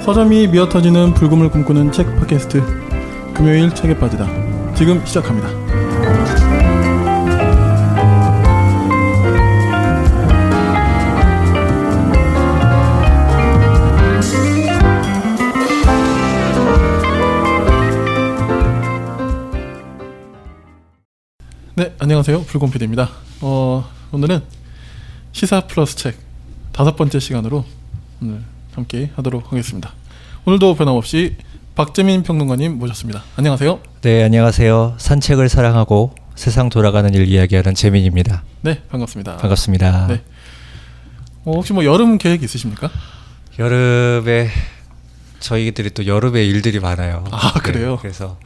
서점이 미어터지는 불금을 꿈꾸는 책 팟캐스트 금요일 책에 빠지다 지금 시작합니다. 네, 안녕하세요. 불곰PD입니다. 오늘은 시사 플러스 책 5번째 시간으로 오늘 함께 하도록 하겠습니다. 오늘도 변함없이 박재민 평론가님 모셨습니다. 안녕하세요. 네, 안녕하세요. 산책을 사랑하고 세상 돌아가는 일 이야기하는 재민입니다. 네, 반갑습니다. 반갑습니다. 네. 혹시 뭐 여름 계획 있으십니까? 여름에 저희들이 또 여름에 일들이 많아요. 아, 그래요? 네, 그래서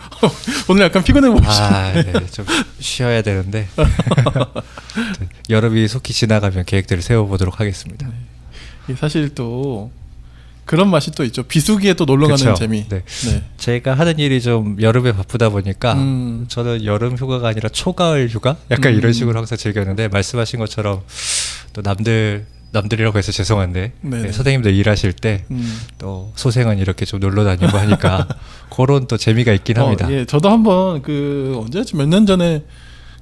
오늘 약간 피곤해 보이시네요. 네, 좀 쉬어야 되는데 여름이 속히 지나가면 계획들을 세워보도록 하겠습니다. 네. 사실 또 그런 맛이 또 있죠. 비수기에 또 놀러 가는 재미. 네. 네. 제가 하는 일이 좀 여름에 바쁘다 보니까 저는 여름 휴가가 아니라 초가을 휴가? 약간 이런 식으로 항상 즐겼는데 말씀하신 것처럼 또 남들이라고 해서 죄송한데 네, 선생님들 일하실 때 또 소생은 이렇게 좀 놀러 다니고 하니까 그런 또 재미가 있긴 합니다. 예, 저도 한번 언제였지 몇 년 전에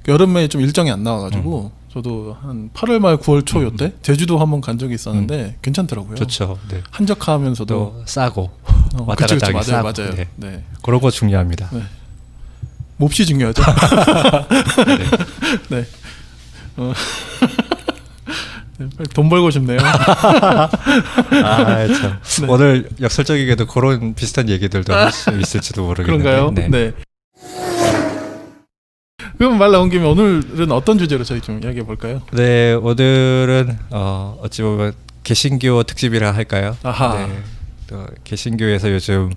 여름에 좀 일정이 안 나와가지고 저도 한 8월 말 9월 초 요때 제주도 한번 간 적이 있었는데 괜찮더라고요. 좋죠. 네. 한적하면서도 싸고 왔다 그쵸, 갔다 하기 싸고. 맞아요. 네. 네. 그런 거 중요합니다. 네. 몹시 중요하죠. 네. 돈 벌고 싶네요. 참. 네. 오늘 역설적이게도 그런 비슷한 얘기들도 할 수 있을지도 모르겠는데. 그런가요? 네. 그럼 말 나온 김에 오늘은 어떤 주제로 저희 좀 이야기해 볼까요? 네, 오늘은 어찌 보면 개신교 특집이라 할까요? 아하. 네. 또 개신교에서 요즘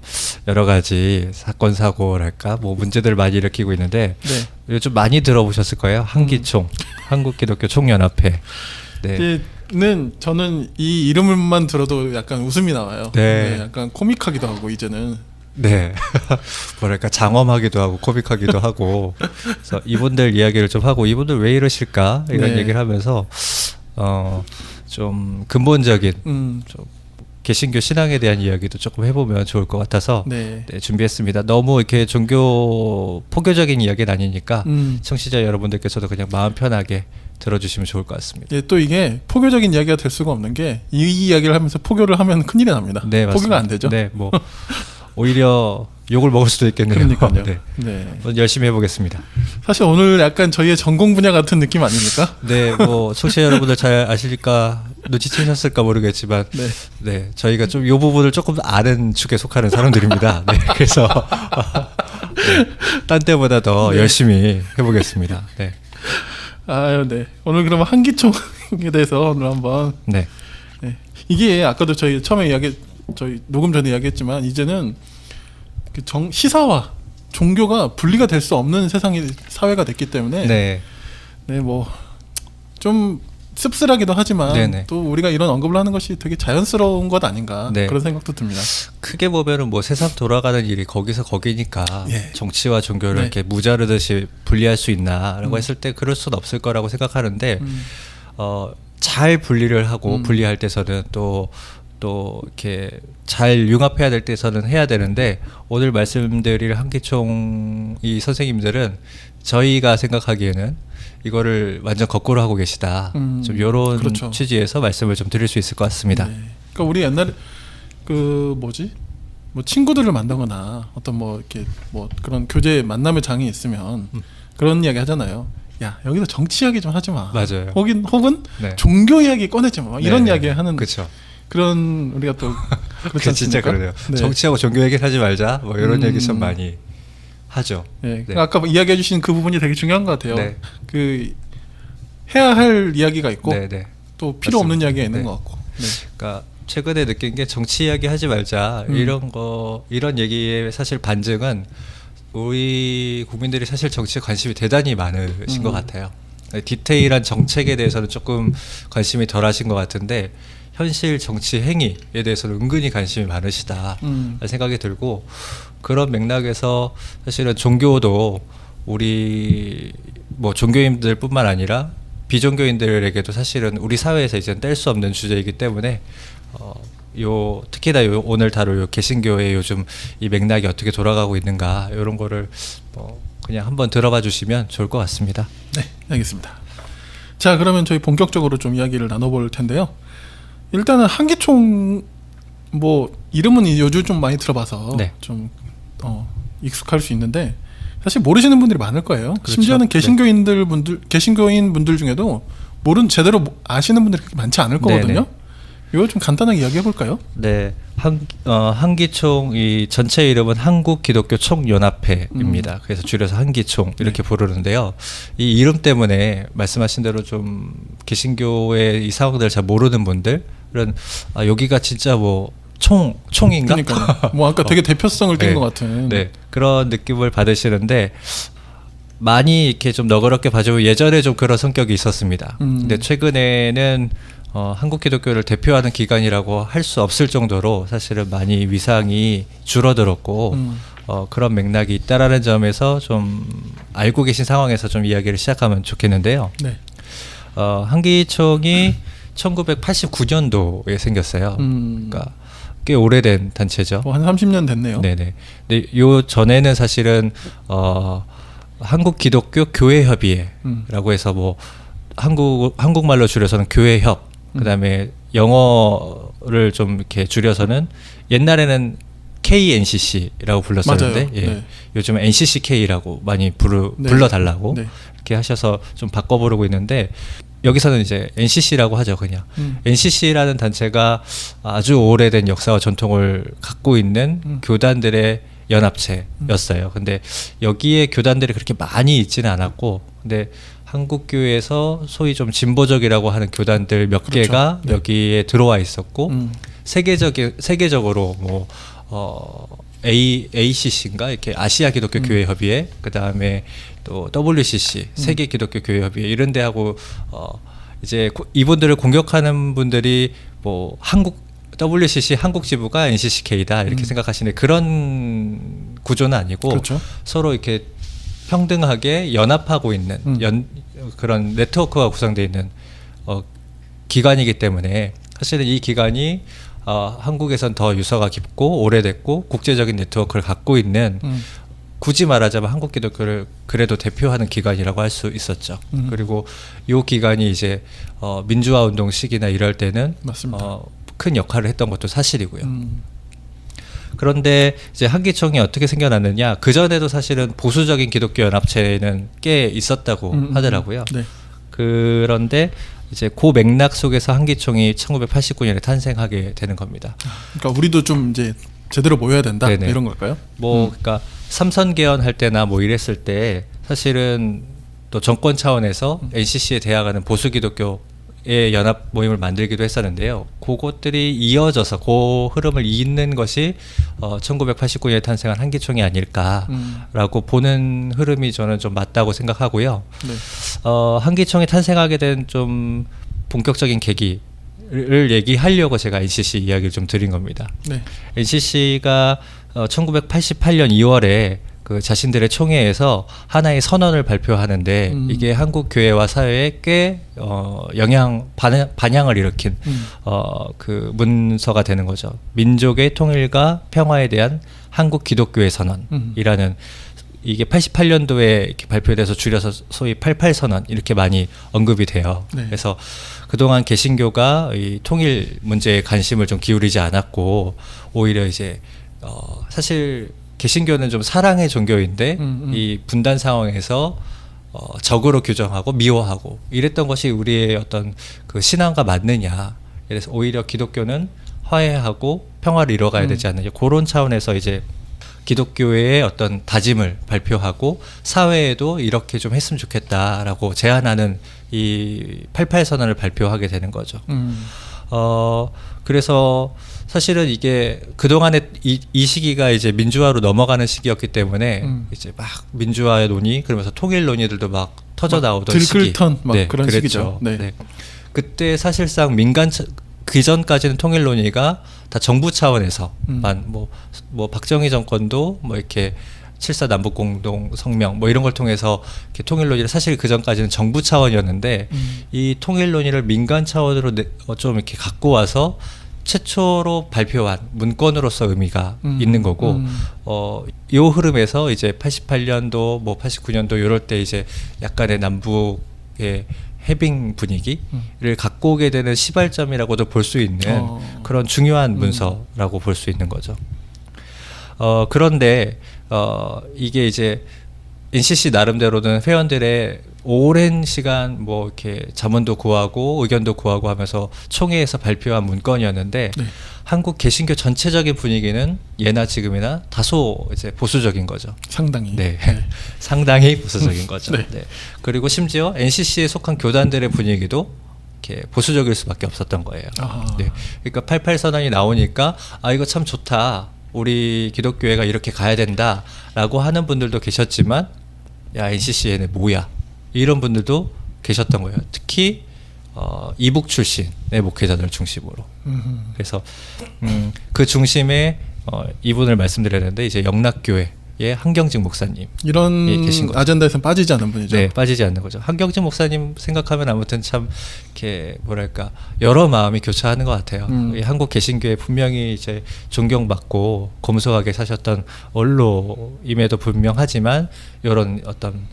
여러 가지 사건 사고랄까 뭐 문제들 많이 일으키고 있는데 요즘 많이 들어보셨을 거예요. 한기총, 한국기독교 총연합회. 는 저는 이 이름만 들어도 약간 웃음이 나와요. 네. 약간 코믹하기도 하고 이제는. 네. 뭐랄까 장엄하기도 하고 코믹하기도 하고. 그래서 이분들 이야기를 좀 하고 이분들 왜 이러실까 이런 얘기를 하면서 좀 근본적인 좀 개신교 신앙에 대한 이야기도 조금 해보면 좋을 것 같아서 준비했습니다. 너무 이렇게 종교 포교적인 이야기는 아니니까 청취자 여러분들께서도 그냥 마음 편하게 들어주시면 좋을 것 같습니다. 예, 또 이게 포교적인 이야기가 될 수가 없는 게 이 이야기를 하면서 포교를 하면 큰일이 납니다. 네, 포교가 안 되죠. 네, 뭐 오히려 욕을 먹을 수도 있겠네요. 그러니까요. 네. 열심히 해보겠습니다. 사실 오늘 약간 저희의 전공 분야 같은 느낌 아닙니까? 네, 뭐 청취자 여러분들 잘 아실까 눈치채셨을까 모르겠지만, 네, 저희가 좀 이 부분을 조금 아는 축에 속하는 사람들입니다. 네, 그래서 딴 때보다 더 열심히 해보겠습니다. 네. 아유, 네. 오늘 그러면 한기총에 대해서 오늘 한번. 네. 이게 아까도 저희 처음에 저희 녹음 전에 이야기했지만 이제는 시사와 종교가 분리가 될 수 없는 사회가 됐기 때문에 뭐 좀 씁쓸하기도 하지만 또 우리가 이런 언급을 하는 것이 되게 자연스러운 것 아닌가 그런 생각도 듭니다. 크게 보면은 뭐 세상 돌아가는 일이 거기서 거기니까 정치와 종교를 이렇게 무자르듯이 분리할 수 있나라고 했을 때 그럴 수는 없을 거라고 생각하는데 잘 분리를 하고 분리할 때서는 또 이렇게 잘 융합해야 될 때서는 해야 되는데 오늘 말씀드릴 한기총 이 선생님들은 저희가 생각하기에는 이거를 완전 거꾸로 하고 계시다. 좀 이런 취지에서 말씀을 좀 드릴 수 있을 것 같습니다. 그러니까 우리 옛날에 뭐 친구들을 만나거나 어떤 이렇게 그런 교제 만남의 장이 있으면 그런 이야기 하잖아요. 야, 여기서 정치 이야기 좀 하지 마. 맞아요. 혹은 종교 이야기 꺼내지 마. 이런 이야기 하는. 그렇죠. 그런 우리가 또 그렇지 진짜 그러네요. 정치하고 종교 얘기를 하지 말자. 뭐 이런 얘기 좀 많이 하죠. 아까 이야기해 주신 그 부분이 되게 중요한 것 같아요. 해야 할 이야기가 있고 또 필요 없는 이야기가 있는 것 같고. 그러니까 최근에 느낀 게 정치 이야기 하지 말자 이런 얘기의 사실 반증은 우리 국민들이 사실 정치에 관심이 대단히 많으신 것 같아요. 디테일한 정책에 대해서는 조금 관심이 덜하신 것 같은데 현실 정치 행위에 대해서는 은근히 관심이 많으시다 생각이 들고 그런 맥락에서 사실은 종교도 우리 뭐 종교인들뿐만 아니라 비종교인들에게도 사실은 우리 사회에서 이제 뗄 수 없는 주제이기 때문에 특히나 오늘 다룰 요 개신교의 요즘 이 맥락이 어떻게 돌아가고 있는가 이런 거를 그냥 한번 들어봐 주시면 좋을 것 같습니다. 네, 알겠습니다. 자, 그러면 저희 본격적으로 좀 이야기를 나눠볼 텐데요. 일단은 한기총 뭐 이름은 요즘 좀 많이 들어봐서 네. 좀 익숙할 수 있는데 사실 모르시는 분들이 많을 거예요. 그렇죠. 심지어는 개신교인 분들 중에도 제대로 아시는 분들이 그렇게 많지 않을 거거든요. 네네. 이거 좀 간단하게 이야기해 볼까요? 네, 한기총 이 전체 이름은 한국기독교총연합회입니다. 그래서 줄여서 한기총 이렇게 부르는데요. 이 이름 때문에 말씀하신 대로 좀 개신교의 이 상황들을 잘 모르는 분들은 여기가 진짜 뭐 총인가? 그러니까 뭐 아까 되게 대표성을 띈 네. 것 같은. 네, 그런 느낌을 받으시는데 많이 이렇게 좀 너그럽게 봐주고 예전에 좀 그런 성격이 있었습니다. 근데 최근에는 한국 기독교를 대표하는 기관이라고 할 수 없을 정도로 사실은 많이 위상이 줄어들었고 그런 맥락이 있다라는 점에서 좀 알고 계신 상황에서 좀 이야기를 시작하면 좋겠는데요. 네. 한기총이 1989년도에 생겼어요. 그러니까 꽤 오래된 단체죠. 한 30년 됐네요. 네네. 근데 요 전에는 사실은 한국 기독교 교회 협의회라고 해서 뭐 한국말로 줄여서는 교회협, 그다음에 영어를 좀 이렇게 줄여서는 옛날에는 KNCC라고 불렀었는데 맞아요. 예. 네. 요즘은 NCCK라고 많이 네. 불러달라고 네. 이렇게 하셔서 좀 바꿔 부르고 있는데 여기서는 이제 NCC라고 하죠, 그냥. NCC라는 단체가 아주 오래된 역사와 전통을 갖고 있는 교단들의 연합체였어요. 근데 여기에 교단들이 그렇게 많이 있지는 않았고, 근데 한국교회에서 소위 좀 진보적이라고 하는 교단들 몇 그렇죠. 개가 네. 여기에 들어와 있었고, 세계적으로 뭐 ACC인가 이렇게 아시아 기독교 교회 협의회, 그 다음에 또 WCC 세계 기독교 교회 협의회 이런 데하고 이제 이분들을 공격하는 분들이 뭐 WCC 한국 지부가 NCCK다 이렇게 생각하시는데 그런 구조는 아니고 그렇죠. 서로 이렇게 평등하게 연합하고 있는 그런 네트워크가 구성되어 있는 기관이기 때문에 사실은 이 기관이 한국에선 더 유서가 깊고 오래됐고 국제적인 네트워크를 갖고 있는 굳이 말하자면 한국 기독교를 그래도 대표하는 기관이라고 할 수 있었죠. 그리고 이 기관이 이제 민주화 운동 시기나 이럴 때는 맞습니다. 큰 역할을 했던 것도 사실이고요. 그런데 이제 한기총이 어떻게 생겨났느냐? 그 전에도 사실은 보수적인 기독교 연합체는 꽤 있었다고 하더라고요. 네. 그런데 이제 그 맥락 속에서 한기총이 1989년에 탄생하게 되는 겁니다. 그러니까 우리도 좀 이제 제대로 모여야 된다 네네. 이런 걸까요? 그러니까 삼선 개헌할 때나 뭐 이랬을 때 사실은 또 정권 차원에서 NCC에 대항하는 보수 기독교의 연합 모임을 만들기도 했었는데요. 그것들이 이어져서 그 흐름을 잇는 것이 1989년에 탄생한 한기총이 아닐까라고 보는 흐름이 저는 좀 맞다고 생각하고요. 네. 한기총이 탄생하게 된 좀 본격적인 계기를 얘기하려고 제가 NCC 이야기를 좀 드린 겁니다. 네. NCC가 1988년 2월에 그 자신들의 총회에서 하나의 선언을 발표하는데 이게 한국 교회와 사회에 꽤 반향을 일으킨 그 문서가 되는 거죠. 민족의 통일과 평화에 대한 한국 기독교의 선언이라는 이게 88년도에 이렇게 발표돼서 줄여서 소위 88선언 이렇게 많이 언급이 돼요. 네. 그래서 그동안 개신교가 이 통일 문제에 관심을 좀 기울이지 않았고 오히려 이제 사실 개신교는 좀 사랑의 종교인데 이 분단 상황에서 적으로 규정하고 미워하고 이랬던 것이 우리의 어떤 그 신앙과 맞느냐. 그래서 오히려 기독교는 화해하고 평화를 이뤄가야 되지 않느냐. 그런 차원에서 이제 기독교의 어떤 다짐을 발표하고 사회에도 이렇게 좀 했으면 좋겠다라고 제안하는 이 88선언을 발표하게 되는 거죠. 그래서 사실은 이게 그동안에 이 시기가 이제 민주화로 넘어가는 시기였기 때문에 이제 막 민주화의 논의 그러면서 통일 논의들도 막 터져 나오던 시기. 들끓던 막 그런 그랬죠. 시기죠. 네. 네. 그때 사실상 그 전까지는 통일 논의가 다 정부 차원에서만 뭐 박정희 정권도 뭐 이렇게 7.4 남북 공동 성명 뭐 이런 걸 통해서 이렇게 통일 논의를 사실 그 전까지는 정부 차원이었는데 이 통일 논의를 민간 차원으로 좀 이렇게 갖고 와서 최초로 발표한 문건으로서 의미가 있는 거고 이 흐름에서 이제 88년도 뭐 89년도 이럴 때 이제 약간의 남북의 해빙 분위기를 갖고 오게 되는 시발점이라고도 볼 수 있는 그런 중요한 문서라고 볼 수 있는 거죠. 그런데 이게 이제 NCC 나름대로는 회원들의 오랜 시간 뭐 이렇게 자문도 구하고 의견도 구하고 하면서 총회에서 발표한 문건이었는데 네. 한국 개신교 전체적인 분위기는 예나 지금이나 다소 이제 보수적인 거죠. 상당히. 네, 상당히 보수적인 거죠. 네. 네. 그리고 심지어 NCC에 속한 교단들의 분위기도 이렇게 보수적일 수밖에 없었던 거예요. 네. 그러니까 88 선언이 나오니까 아 이거 참 좋다. 우리 기독교회가 이렇게 가야 된다라고 하는 분들도 계셨지만 야 NCC에는 뭐야? 이런 분들도 계셨던 거예요. 특히 이북 출신의 목회자들 중심으로. 그래서 그 중심에 이분을 말씀드려야 되는데 이제 영락교회의 한경직 목사님 이런 계신 거죠. 아젠다에서는 빠지지 않는 분이죠. 네, 빠지지 않는 거죠. 한경직 목사님 생각하면 아무튼 참 이렇게 뭐랄까 여러 마음이 교차하는 것 같아요. 이 한국 개신교회 분명히 이제 존경받고 검소하게 사셨던 원로임에도 분명하지만 이런 어떤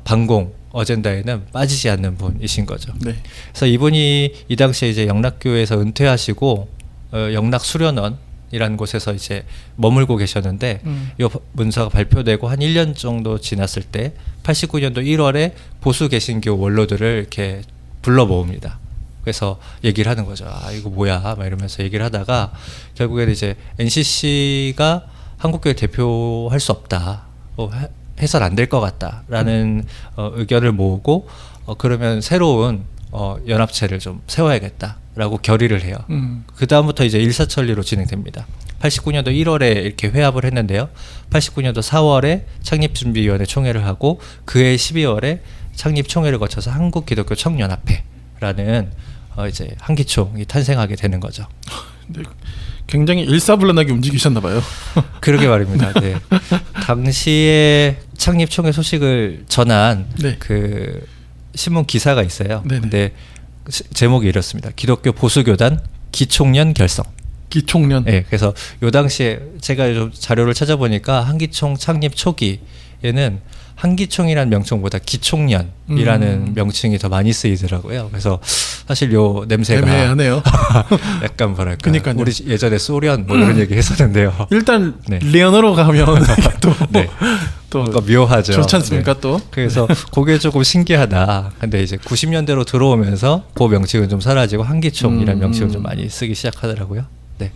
반공 어젠다에는 빠지지 않는 분이신 거죠. 네. 그래서 이분이 이 당시에 이제 영락교회에서 은퇴하시고 영락수련원이라는 곳에서 이제 머물고 계셨는데 이 문서가 발표되고 한 1년 정도 지났을 때 89년도 1월에 보수 개신교 원로들을 이렇게 불러 모읍니다. 그래서 얘기를 하는 거죠. 아 이거 뭐야 막 이러면서 얘기를 하다가 결국에는 이제 NCC가 한국교회 대표할 수 없다. 해설 안 될 것 같다라는 의견을 모으고 그러면 새로운 연합체를 좀 세워야겠다라고 결의를 해요. 그 다음부터 이제 일사천리로 진행됩니다. 89년도 1월에 이렇게 회합을 했는데요. 89년도 4월에 창립준비위원회 총회를 하고 그해 12월에 창립총회를 거쳐서 한국기독교 청년합회라는 이제 한기총이 탄생하게 되는 거죠. 네. 굉장히 일사불란하게 움직이셨나 봐요. 그러게 말입니다. 네. 당시에 창립총회 소식을 전한 네. 그 신문 기사가 있어요. 네네. 근데 제목이 이렇습니다. 기독교 보수교단 기총련 결성. 기총련. 네, 그래서 요 당시에 제가 좀 자료를 찾아보니까 한기총 창립 초기에는 한기총이라는 명칭보다 기총련이라는 명칭이 더 많이 쓰이더라고요. 그래서 사실 요 냄새가 애매하네요. 약간 뭐랄까. 그러니까요. 우리 예전에 소련 뭐 이런 얘기 했었는데요. 일단 네. 리언으로 가면 또, 네. 또 뭔가 묘하죠. 좋지 않습니까 네. 또? 그래서 그게 조금 신기하다. 근데 이제 90년대로 들어오면서 그 명칭은 좀 사라지고 한기총이라는 명칭을 좀 많이 쓰기 시작하더라고요. 네.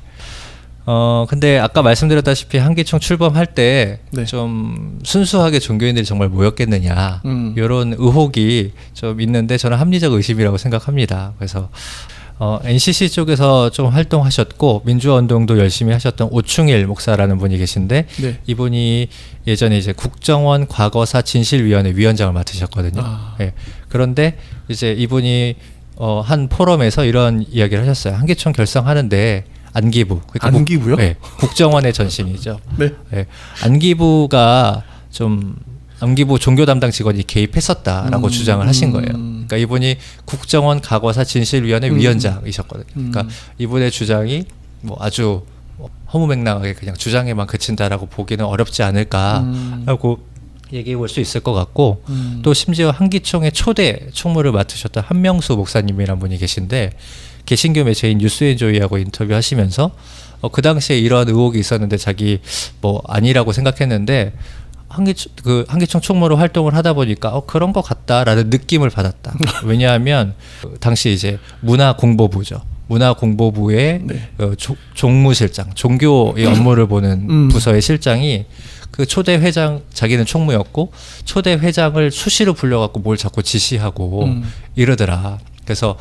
근데 아까 말씀드렸다시피 한기총 출범할 때 좀 네. 순수하게 종교인들이 정말 모였겠느냐 이런 의혹이 좀 있는데 저는 합리적 의심이라고 생각합니다. 그래서 NCC 쪽에서 좀 활동하셨고 민주화운동도 열심히 하셨던 오충일 목사라는 분이 계신데 네. 이분이 예전에 이제 국정원 과거사 진실위원회 위원장을 맡으셨거든요. 네. 그런데 이제 이분이 한 포럼에서 이런 이야기를 하셨어요. 한기총 결성하는데 안기부. 그러니까 안기부요? 네, 국정원의 전신이죠. 네. 네, 안기부가 좀 안기부 종교 담당 직원이 개입했었다라고 주장을 하신 거예요. 그러니까 이분이 국정원 과거사 진실위원회 위원장이셨거든요. 그러니까 이분의 주장이 뭐 아주 허무맹랑하게 그냥 주장에만 그친다라고 보기는 어렵지 않을까라고 얘기해 볼 수 있을 것 같고 또 심지어 한기총의 초대 총무를 맡으셨던 한명수 목사님이라는 분이 계신데 개신교 매체인 뉴스앤조이하고 인터뷰하시면서 그 당시에 이러한 의혹이 있었는데 자기 뭐 아니라고 생각했는데 한기총 총무로 활동을 하다 보니까 그런 것 같다라는 느낌을 받았다. 왜냐하면 당시 이제 문화공보부죠. 문화공보부의 네. 종무실장, 종교의 업무를 보는 부서의 실장이 그 초대 회장, 자기는 총무였고 초대 회장을 수시로 불려갖고 뭘 자꾸 지시하고 이러더라. 그래서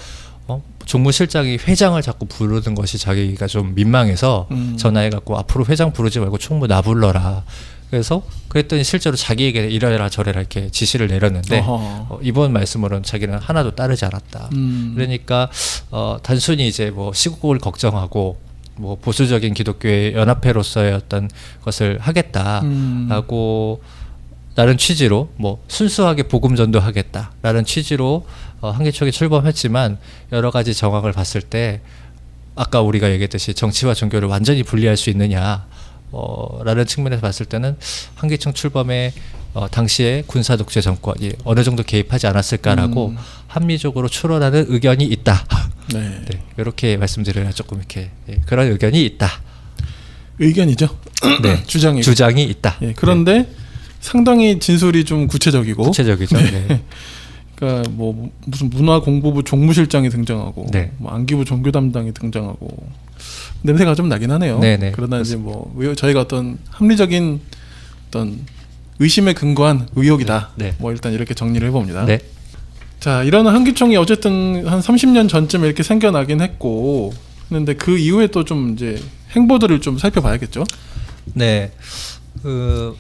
종무실장이 회장을 자꾸 부르는 것이 자기가 좀 민망해서 전화해갖고 앞으로 회장 부르지 말고 총무 나 불러라. 그래서 그랬더니 실제로 자기에게 이래라 저래라 이렇게 지시를 내렸는데 이번 말씀으로는 자기는 하나도 따르지 않았다. 그러니까 단순히 이제 뭐 시국을 걱정하고 뭐 보수적인 기독교의 연합회로서의 어떤 것을 하겠다라고 라는 취지로 뭐 순수하게 복음 전도하겠다라는 취지로 한기총이 출범했지만 여러 가지 정황을 봤을 때 아까 우리가 얘기했듯이 정치와 종교를 완전히 분리할 수 있느냐 라는 측면에서 봤을 때는 한기총 출범의 당시에 군사 독재 정권이 어느 정도 개입하지 않았을까라고 합리적으로 추론하는 의견이 있다. 네. 네, 이렇게 말씀드려야 조금 이렇게 그런 의견이 있다. 의견이죠. 네, 주장이 있다. 그런데 상당히 진술이 좀 구체적이고 구체적이죠. 네. 그러니까 뭐 무슨 문화공보부 종무실장이 등장하고 네. 뭐 안기부 종교 담당이 등장하고 냄새가 좀 나긴 하네요. 네네. 그러나 이제 뭐 저희가 어떤 합리적인 어떤 의심에 근거한 의혹이다. 네. 뭐 일단 이렇게 정리를 해봅니다. 네. 자, 이런 한기총이 어쨌든 한 30년 전쯤에 이렇게 생겨나긴 했고, 근데 그 이후에 또 좀 이제 행보들을 좀 살펴봐야겠죠. 네.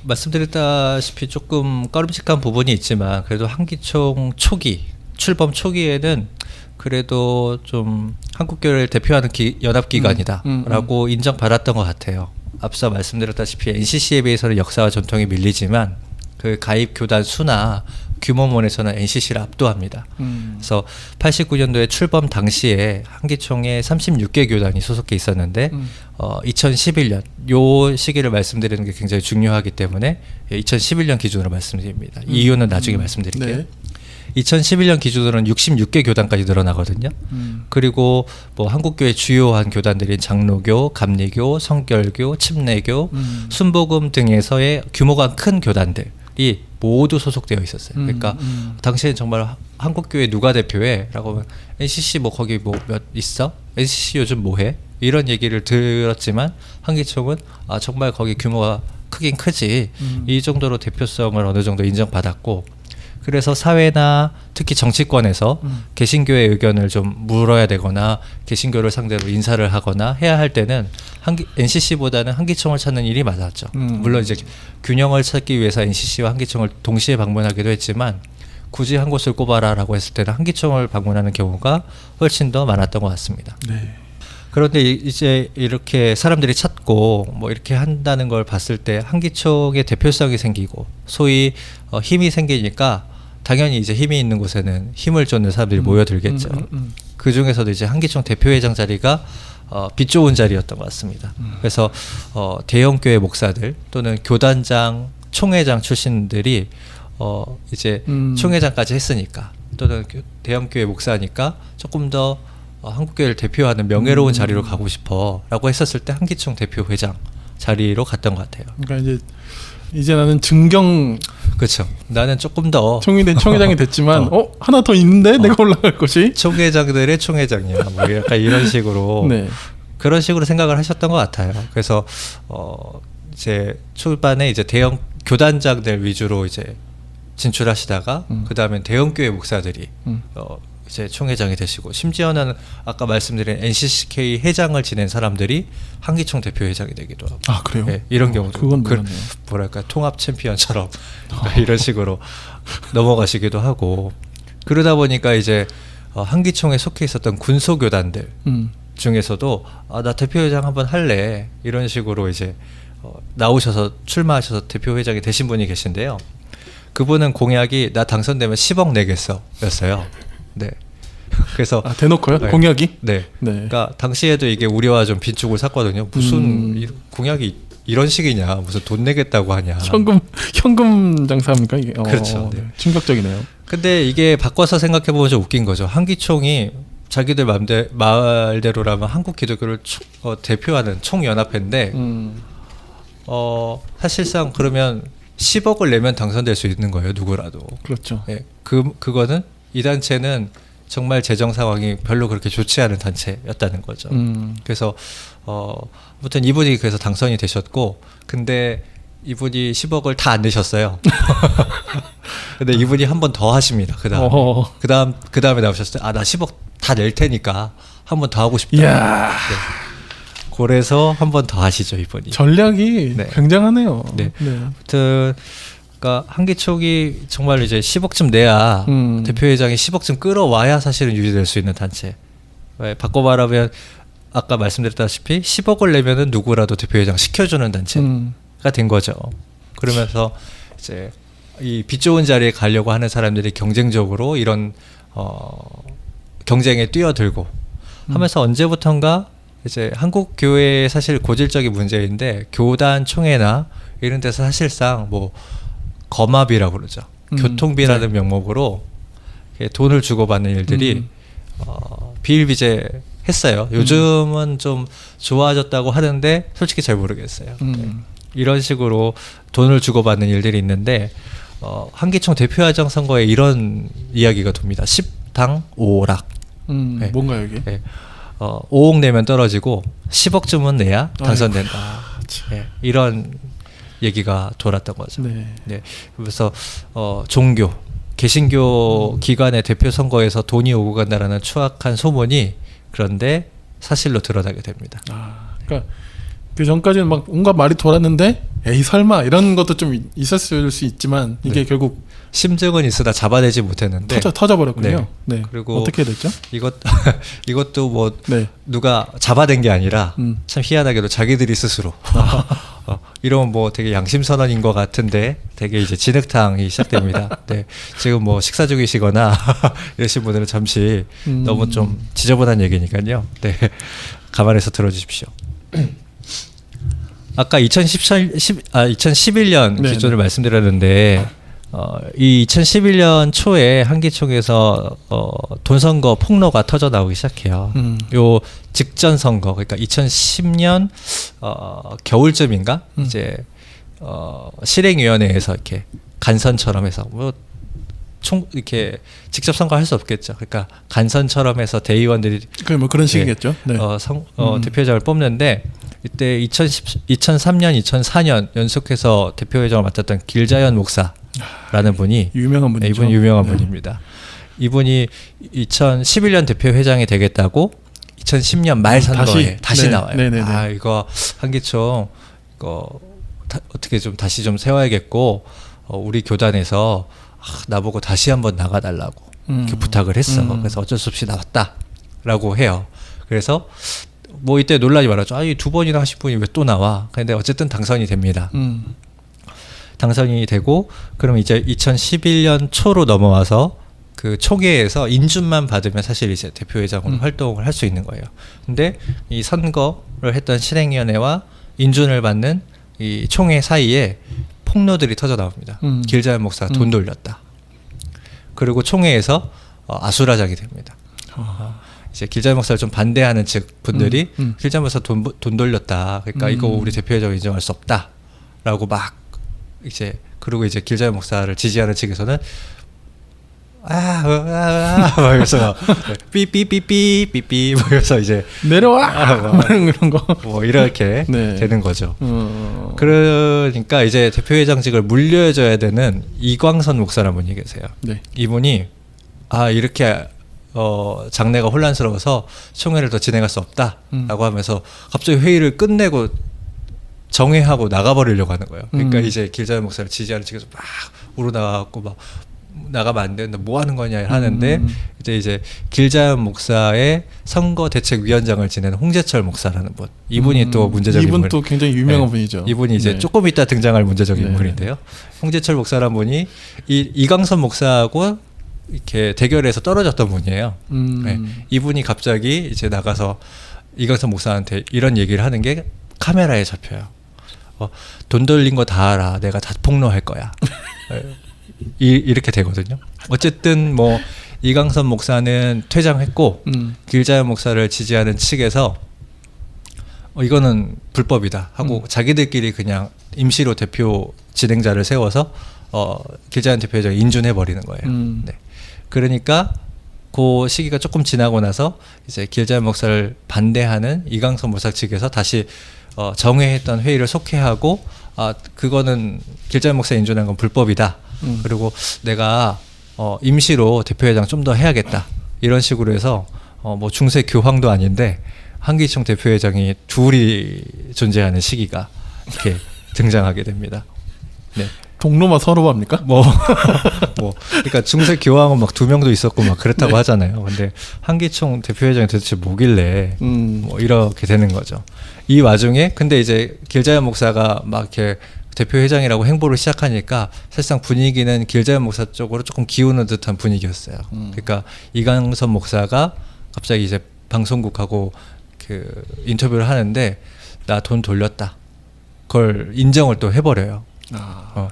말씀드렸다시피 조금 꺼림칙한 부분이 있지만 그래도 한기총 초기 출범 초기에는 그래도 좀 한국교회를 대표하는 연합기관이다라고 인정받았던 것 같아요. 앞서 말씀드렸다시피 NCC에 비해서는 역사와 전통이 밀리지만 그 가입 교단 수나 규모면에서는 NCC를 압도합니다. 그래서 89년도에 출범 당시에 한기총에 36개 교단이 소속해 있었는데 2011년 요 시기를 말씀드리는 게 굉장히 중요하기 때문에 2011년 기준으로 말씀드립니다. 이유는 나중에 말씀드릴게요. 네. 2011년 기준으로는 66개 교단까지 늘어나거든요. 그리고 뭐 한국교회 주요한 교단들인 장로교, 감리교, 성결교, 침례교, 순복음 등에서의 규모가 큰 교단들이 모두 소속되어 있었어요. 그러니까 당시엔 정말 한국교회 누가 대표해? 라고 하면 NCC 뭐 거기 뭐 몇 있어? NCC 요즘 뭐해? 이런 얘기를 들었지만 한기총은 정말 거기 규모가 크긴 크지. 이 정도로 대표성을 어느 정도 인정받았고 그래서 사회나 특히 정치권에서 개신교의 의견을 좀 물어야 되거나 개신교를 상대로 인사를 하거나 해야 할 때는 NCC보다는 한기총을 찾는 일이 많았죠. 물론 이제 균형을 찾기 위해서 NCC와 한기총을 동시에 방문하기도 했지만 굳이 한 곳을 꼽아라라고 했을 때는 한기총을 방문하는 경우가 훨씬 더 많았던 것 같습니다. 네. 그런데 이제 이렇게 사람들이 찾고 뭐 이렇게 한다는 걸 봤을 때 한기총의 대표성이 생기고 소위 힘이 생기니까 당연히 이제 힘이 있는 곳에는 힘을 쫓는 사람들이 모여들겠죠. 그 중에서도 이제 한기총 대표회장 자리가 빛 좋은 자리였던 것 같습니다. 그래서 대형교회 목사들 또는 교단장, 총회장 출신들이 이제 총회장까지 했으니까 또는 대형교회 목사니까 조금 더 한국교회를 대표하는 명예로운 자리로 가고 싶어라고 했었을 때 한기총 대표회장 자리로 갔던 것 같아요. 그러니까 이제 나는 증경 그렇죠. 나는 조금 더 총회장이 됐지만 하나 더 있는데 내가 올라갈 것이 총회장들의 총회장이야. 뭐 약간 이런 식으로 네. 그런 식으로 생각을 하셨던 것 같아요. 그래서 이제 초반에 이제 대형 교단장들 위주로 이제 진출하시다가 그 다음에 대형교회 목사들이 이제 총회장이 되시고 심지어는 아까 말씀드린 NCCK 회장을 지낸 사람들이 한기총 대표회장이 되기도 하고. 아 그래요? 네, 이런 경우도 그건 몰랐네요. 뭐랄까 통합 챔피언처럼 이런 식으로 넘어가시기도 하고 그러다 보니까 이제 한기총에 속해 있었던 군소교단들 중에서도 나 대표회장 한번 할래 이런 식으로 이제 나오셔서 출마하셔서 대표회장이 되신 분이 계신데요. 그분은 공약이 나 당선되면 10억 내겠어였어요. 네. 그래서 대놓고요? 네. 공약이? 네. 네. 그러니까 당시에도 이게 우리와 좀 빈축을 샀거든요. 무슨 공약이 이런 식이냐? 무슨 돈 내겠다고 하냐? 현금 장사입니까 이게? 그렇죠. 네. 충격적이네요. 근데 이게 바꿔서 생각해 보면 좀 웃긴 거죠. 한기총이 자기들 말대로라면 한국 기독교를 대표하는 총연합회인데 사실상 그러면 10억을 내면 당선될 수 있는 거예요. 누구라도. 그렇죠. 네. 그거는 이 단체는 정말 재정 상황이 별로 그렇게 좋지 않은 단체였다는 거죠. 그래서 아무튼 이분이 그래서 당선이 되셨고, 근데 이분이 10억을 다 안 내셨어요. 근데 이분이 한 번 더 하십니다. 그 다음에 나오셨을 때, 나 10억 다 낼 테니까 한 번 더 하고 싶다. 이야. 네. 그래서 한 번 더 하시죠, 이분이. 전략이 네. 굉장하네요. 네. 아무튼 그러니까 한기총이 정말 이제 10억쯤 내야 대표회장이 10억쯤 끌어와야 사실은 유지될 수 있는 단체. 바꿔 말하면 아까 말씀드렸다시피 10억을 내면은 누구라도 대표회장 시켜주는 단체가 된 거죠. 그러면서 이제 이 빛 좋은 자리에 가려고 하는 사람들이 경쟁적으로 이런 경쟁에 뛰어들고 하면서 언제부턴가 이제 한국 교회의 사실 고질적인 문제인데 교단 총회나 이런 데서 사실상 뭐 거마비라고 그러죠. 교통비라는 네. 명목으로 돈을 주고받는 일들이 비일비재했어요. 요즘은 좀 좋아졌다고 하는데 솔직히 잘 모르겠어요. 네. 이런 식으로 돈을 주고받는 일들이 있는데 한기총 대표야정 선거에 이런 이야기가 돕니다. 10당 5락. 네. 뭔가요 이게? 네. 5억 내면 떨어지고 10억쯤은 내야 당선된다. 네. 이런 얘기가 돌았던 거죠. 네. 네. 그래서 종교, 개신교 기관의 대표 선거에서 돈이 오고 간다라는 추악한 소문이 그런데 사실로 드러나게 됩니다. 그러니까 그 전까지는 막 온갖 말이 돌았는데 에이 설마 이런 것도 좀 있었을 수 있지만 이게 네. 결국 심증은 있으나 잡아내지 못했는데 터져버렸군요. 네. 네. 그리고 어떻게 됐죠? 이것도 뭐 네. 누가 잡아댄 게 아니라 참 희한하게도 자기들이 스스로 이런 뭐 되게 양심 선언인 것 같은데 되게 이제 진흙탕이 시작됩니다. 네. 지금 뭐 식사 중이시거나 이러신 분들은 잠시 너무 좀 지저분한 얘기니까요. 네. 감안해서 들어주십시오. 아까 2011년 기준을 말씀드렸는데 이 2011년 초에 한기총에서 돈 선거 폭로가 터져 나오기 시작해요. 요 직전 선거 그러니까 2010년 겨울쯤인가 이제 실행위원회에서 이렇게 간선처럼 해서 뭐 이렇게 직접 선거할 수 없겠죠. 그러니까 간선처럼 해서 대의원들이 뭐 그런 식이겠죠. 네. 대표회장을 뽑는데 이때 2003년, 2004년 연속해서 대표회장을 맡았던 길자연 목사라는 분이 유명한 분이죠. 이분 유명한 분입니다. 이분이 2011년 대표회장이 되겠다고 2010년 말 선거에 다시 나와요. 네네네. 이거 한기총 이거 어떻게 좀 다시 좀 세워야겠고 우리 교단에서 나보고 다시 한번 나가달라고 이렇게 부탁을 했어. 그래서 어쩔 수 없이 나왔다라고 해요. 그래서 뭐 이때 논란이 많았죠. 이 2번이나 하신 분이 왜 또 나와? 근데 어쨌든 당선이 됩니다. 당선이 되고 그럼 이제 2011년 초로 넘어와서 그 총회에서 인준만 받으면 사실 이제 대표회장으로 활동을 할 수 있는 거예요. 근데 이 선거를 했던 실행위원회와 인준을 받는 이 총회 사이에 폭로들이 터져 나옵니다. 길자연 목사가 돈 돌렸다. 그리고 총회에서 아수라장이 됩니다. 이제 길자연 목사를 좀 반대하는 측 분들이 길자연 목사 돈 돌렸다. 그러니까 이거 우리 대표회장 인정할 수 없다라고 막 이제 그리고 이제 길자연 목사를 지지하는 측에서는 그래서 삐삐삐삐삐삐 그래서 이제 내려와 그런 거 뭐 이렇게 네. 되는 거죠. 그러니까 이제 대표회장직을 물려줘야 되는 이광선 목사라는 분이 계세요. 네. 이분이 이렇게 장래가 혼란스러워서 총회를 더 진행할 수 없다라고 하면서 갑자기 회의를 끝내고 정회하고 나가버리려고 하는 거예요. 그러니까 이제 길자연 목사를 지지하는 측에서 막 우러나가고 막 나가면 안 된다, 뭐 하는 거냐 하는데 이제 길자연 목사의 선거 대책위원장을 지내는 홍재철 목사라는 분, 이분이 또 문제적인 이분 또 굉장히 유명한 네, 분이죠. 이분이 이제 조금 이따 등장할 문제적인 인물인데요. 홍재철 목사라는 분이 이광선 목사하고 이렇게 대결해서 떨어졌던 분이에요. 네, 이분이 갑자기 이제 나가서 이광선 목사한테 이런 얘기를 하는 게 카메라에 잡혀요. 돈 돌린 거 다 알아. 내가 다 폭로할 거야. 이렇게 되거든요. 어쨌든 뭐 이광선 목사는 퇴장했고 길자연 목사를 지지하는 측에서 이거는 불법이다 하고 자기들끼리 그냥 임시로 대표 진행자를 세워서 길자연 대표회장 인준해 버리는 거예요. 네. 그러니까 그 시기가 조금 지나고 나서 이제 길자연 목사를 반대하는 이광선 목사 측에서 다시 정회했던 회의를 속회하고 그거는 길자연 목사 인준한 건 불법이다. 그리고 내가 임시로 대표회장 좀 더 해야겠다. 이런 식으로 해서 뭐 중세 교황도 아닌데 한기총 대표회장이 둘이 존재하는 시기가 이렇게 등장하게 됩니다. 네. 동로마 서로합니까? 그러니까 중세 교황은 막 2명도 있었고 막 그렇다고 하잖아요. 근데 한기총 대표회장이 도대체 뭐길래 뭐 이렇게 되는 거죠. 이 와중에 근데 이제 길자연 목사가 막 이렇게 대표회장이라고 행보를 시작하니까 사실상 분위기는 길자연 목사 쪽으로 조금 기우는 듯한 분위기였어요. 그러니까 이광선 목사가 갑자기 이제 방송국하고 그 인터뷰를 하는데 나 돈 돌렸다. 그걸 인정을 또 해버려요.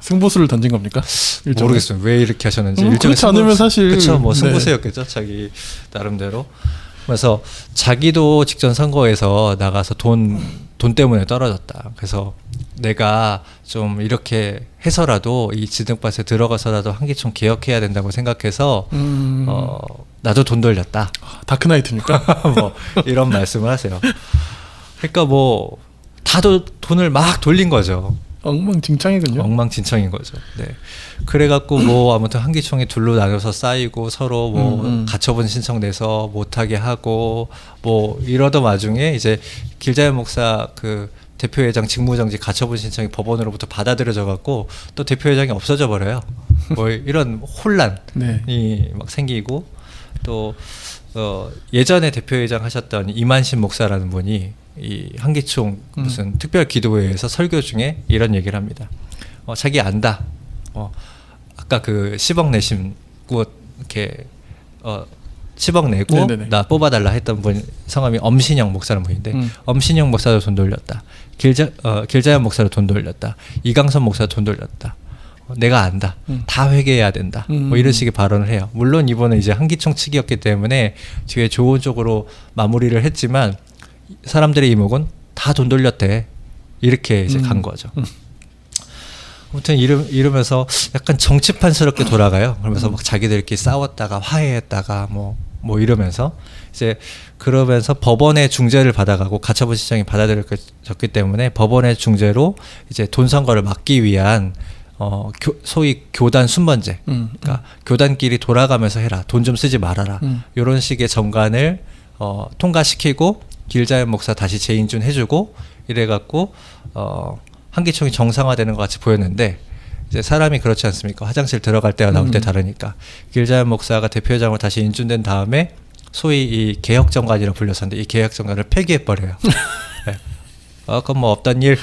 승부수를 던진 겁니까? 일종의? 모르겠어요. 왜 이렇게 하셨는지. 그렇지 않으면 사실 그렇죠. 뭐 네. 승부수였겠죠. 자기 나름대로. 그래서 자기도 직전 선거에서 나가서 돈 때문에 떨어졌다. 그래서 내가 좀 이렇게 해서라도 이 지능밭에 들어가서라도 한기총 개혁해야 된다고 생각해서 나도 돈 돌렸다. 다크나이트입니까? 뭐 이런 말씀을 하세요. 그러니까 뭐 다도 돈을 막 돌린 거죠. 엉망진창이군요. 엉망진창인 거죠. 네. 그래갖고 뭐 아무튼 한기총이 둘로 나눠서 쌓이고 서로 뭐 가처분 신청 내서 못하게 하고 뭐 이러던 와중에 이제 길자연 목사 그 대표회장 직무정지 가처분 신청이 법원으로부터 받아들여져 갖고 또 대표회장이 없어져 버려요. 뭐 이런 혼란이 네. 막 생기고 또 예전에 대표회장 하셨던 이만신 목사라는 분이 이 한기총 무슨 특별 기도회에서 설교 중에 이런 얘기를 합니다. 자기 안다. 아까 그 10억 내심고 이렇게 10억 내고 네네네. 나 뽑아달라 했던 분 성함이 엄신영 목사라는 분인데 엄신영 목사도 돈 돌렸다. 길자연 목사도 돈 돌렸다. 이강선 목사도 돈 돌렸다. 내가 안다. 다 회개해야 된다. 뭐 이런 식의 발언을 해요. 물론 이번에 이제 한기총 측이었기 때문에 뒤에 좋은 쪽으로 마무리를 했지만 사람들의 이목은 다 돈 돌렸대. 이렇게 이제 간 거죠. 아무튼 이러면서 약간 정치판스럽게 돌아가요. 그러면서 막 자기들끼리 싸웠다가 화해했다가 뭐 이러면서 이제 그러면서 법원의 중재를 받아가고 가처분 신청이 받아들여졌기 때문에 법원의 중재로 이제 돈 선거를 막기 위한 소위 교단 순번제, 그러니까 교단끼리 돌아가면서 해라, 돈 좀 쓰지 말아라, 이런 식의 정관을 통과시키고 길자연 목사 다시 재인준 해주고 이래갖고 한기총이 정상화되는 것 같이 보였는데 이제 사람이 그렇지 않습니까? 화장실 들어갈 때와 나올 때 다르니까 길자연 목사가 대표회장으로 다시 인준된 다음에 소위 이 개혁정관이라고 불렸었는데 이 개혁정관을 폐기해버려요. 네. 그건 뭐 없던 일,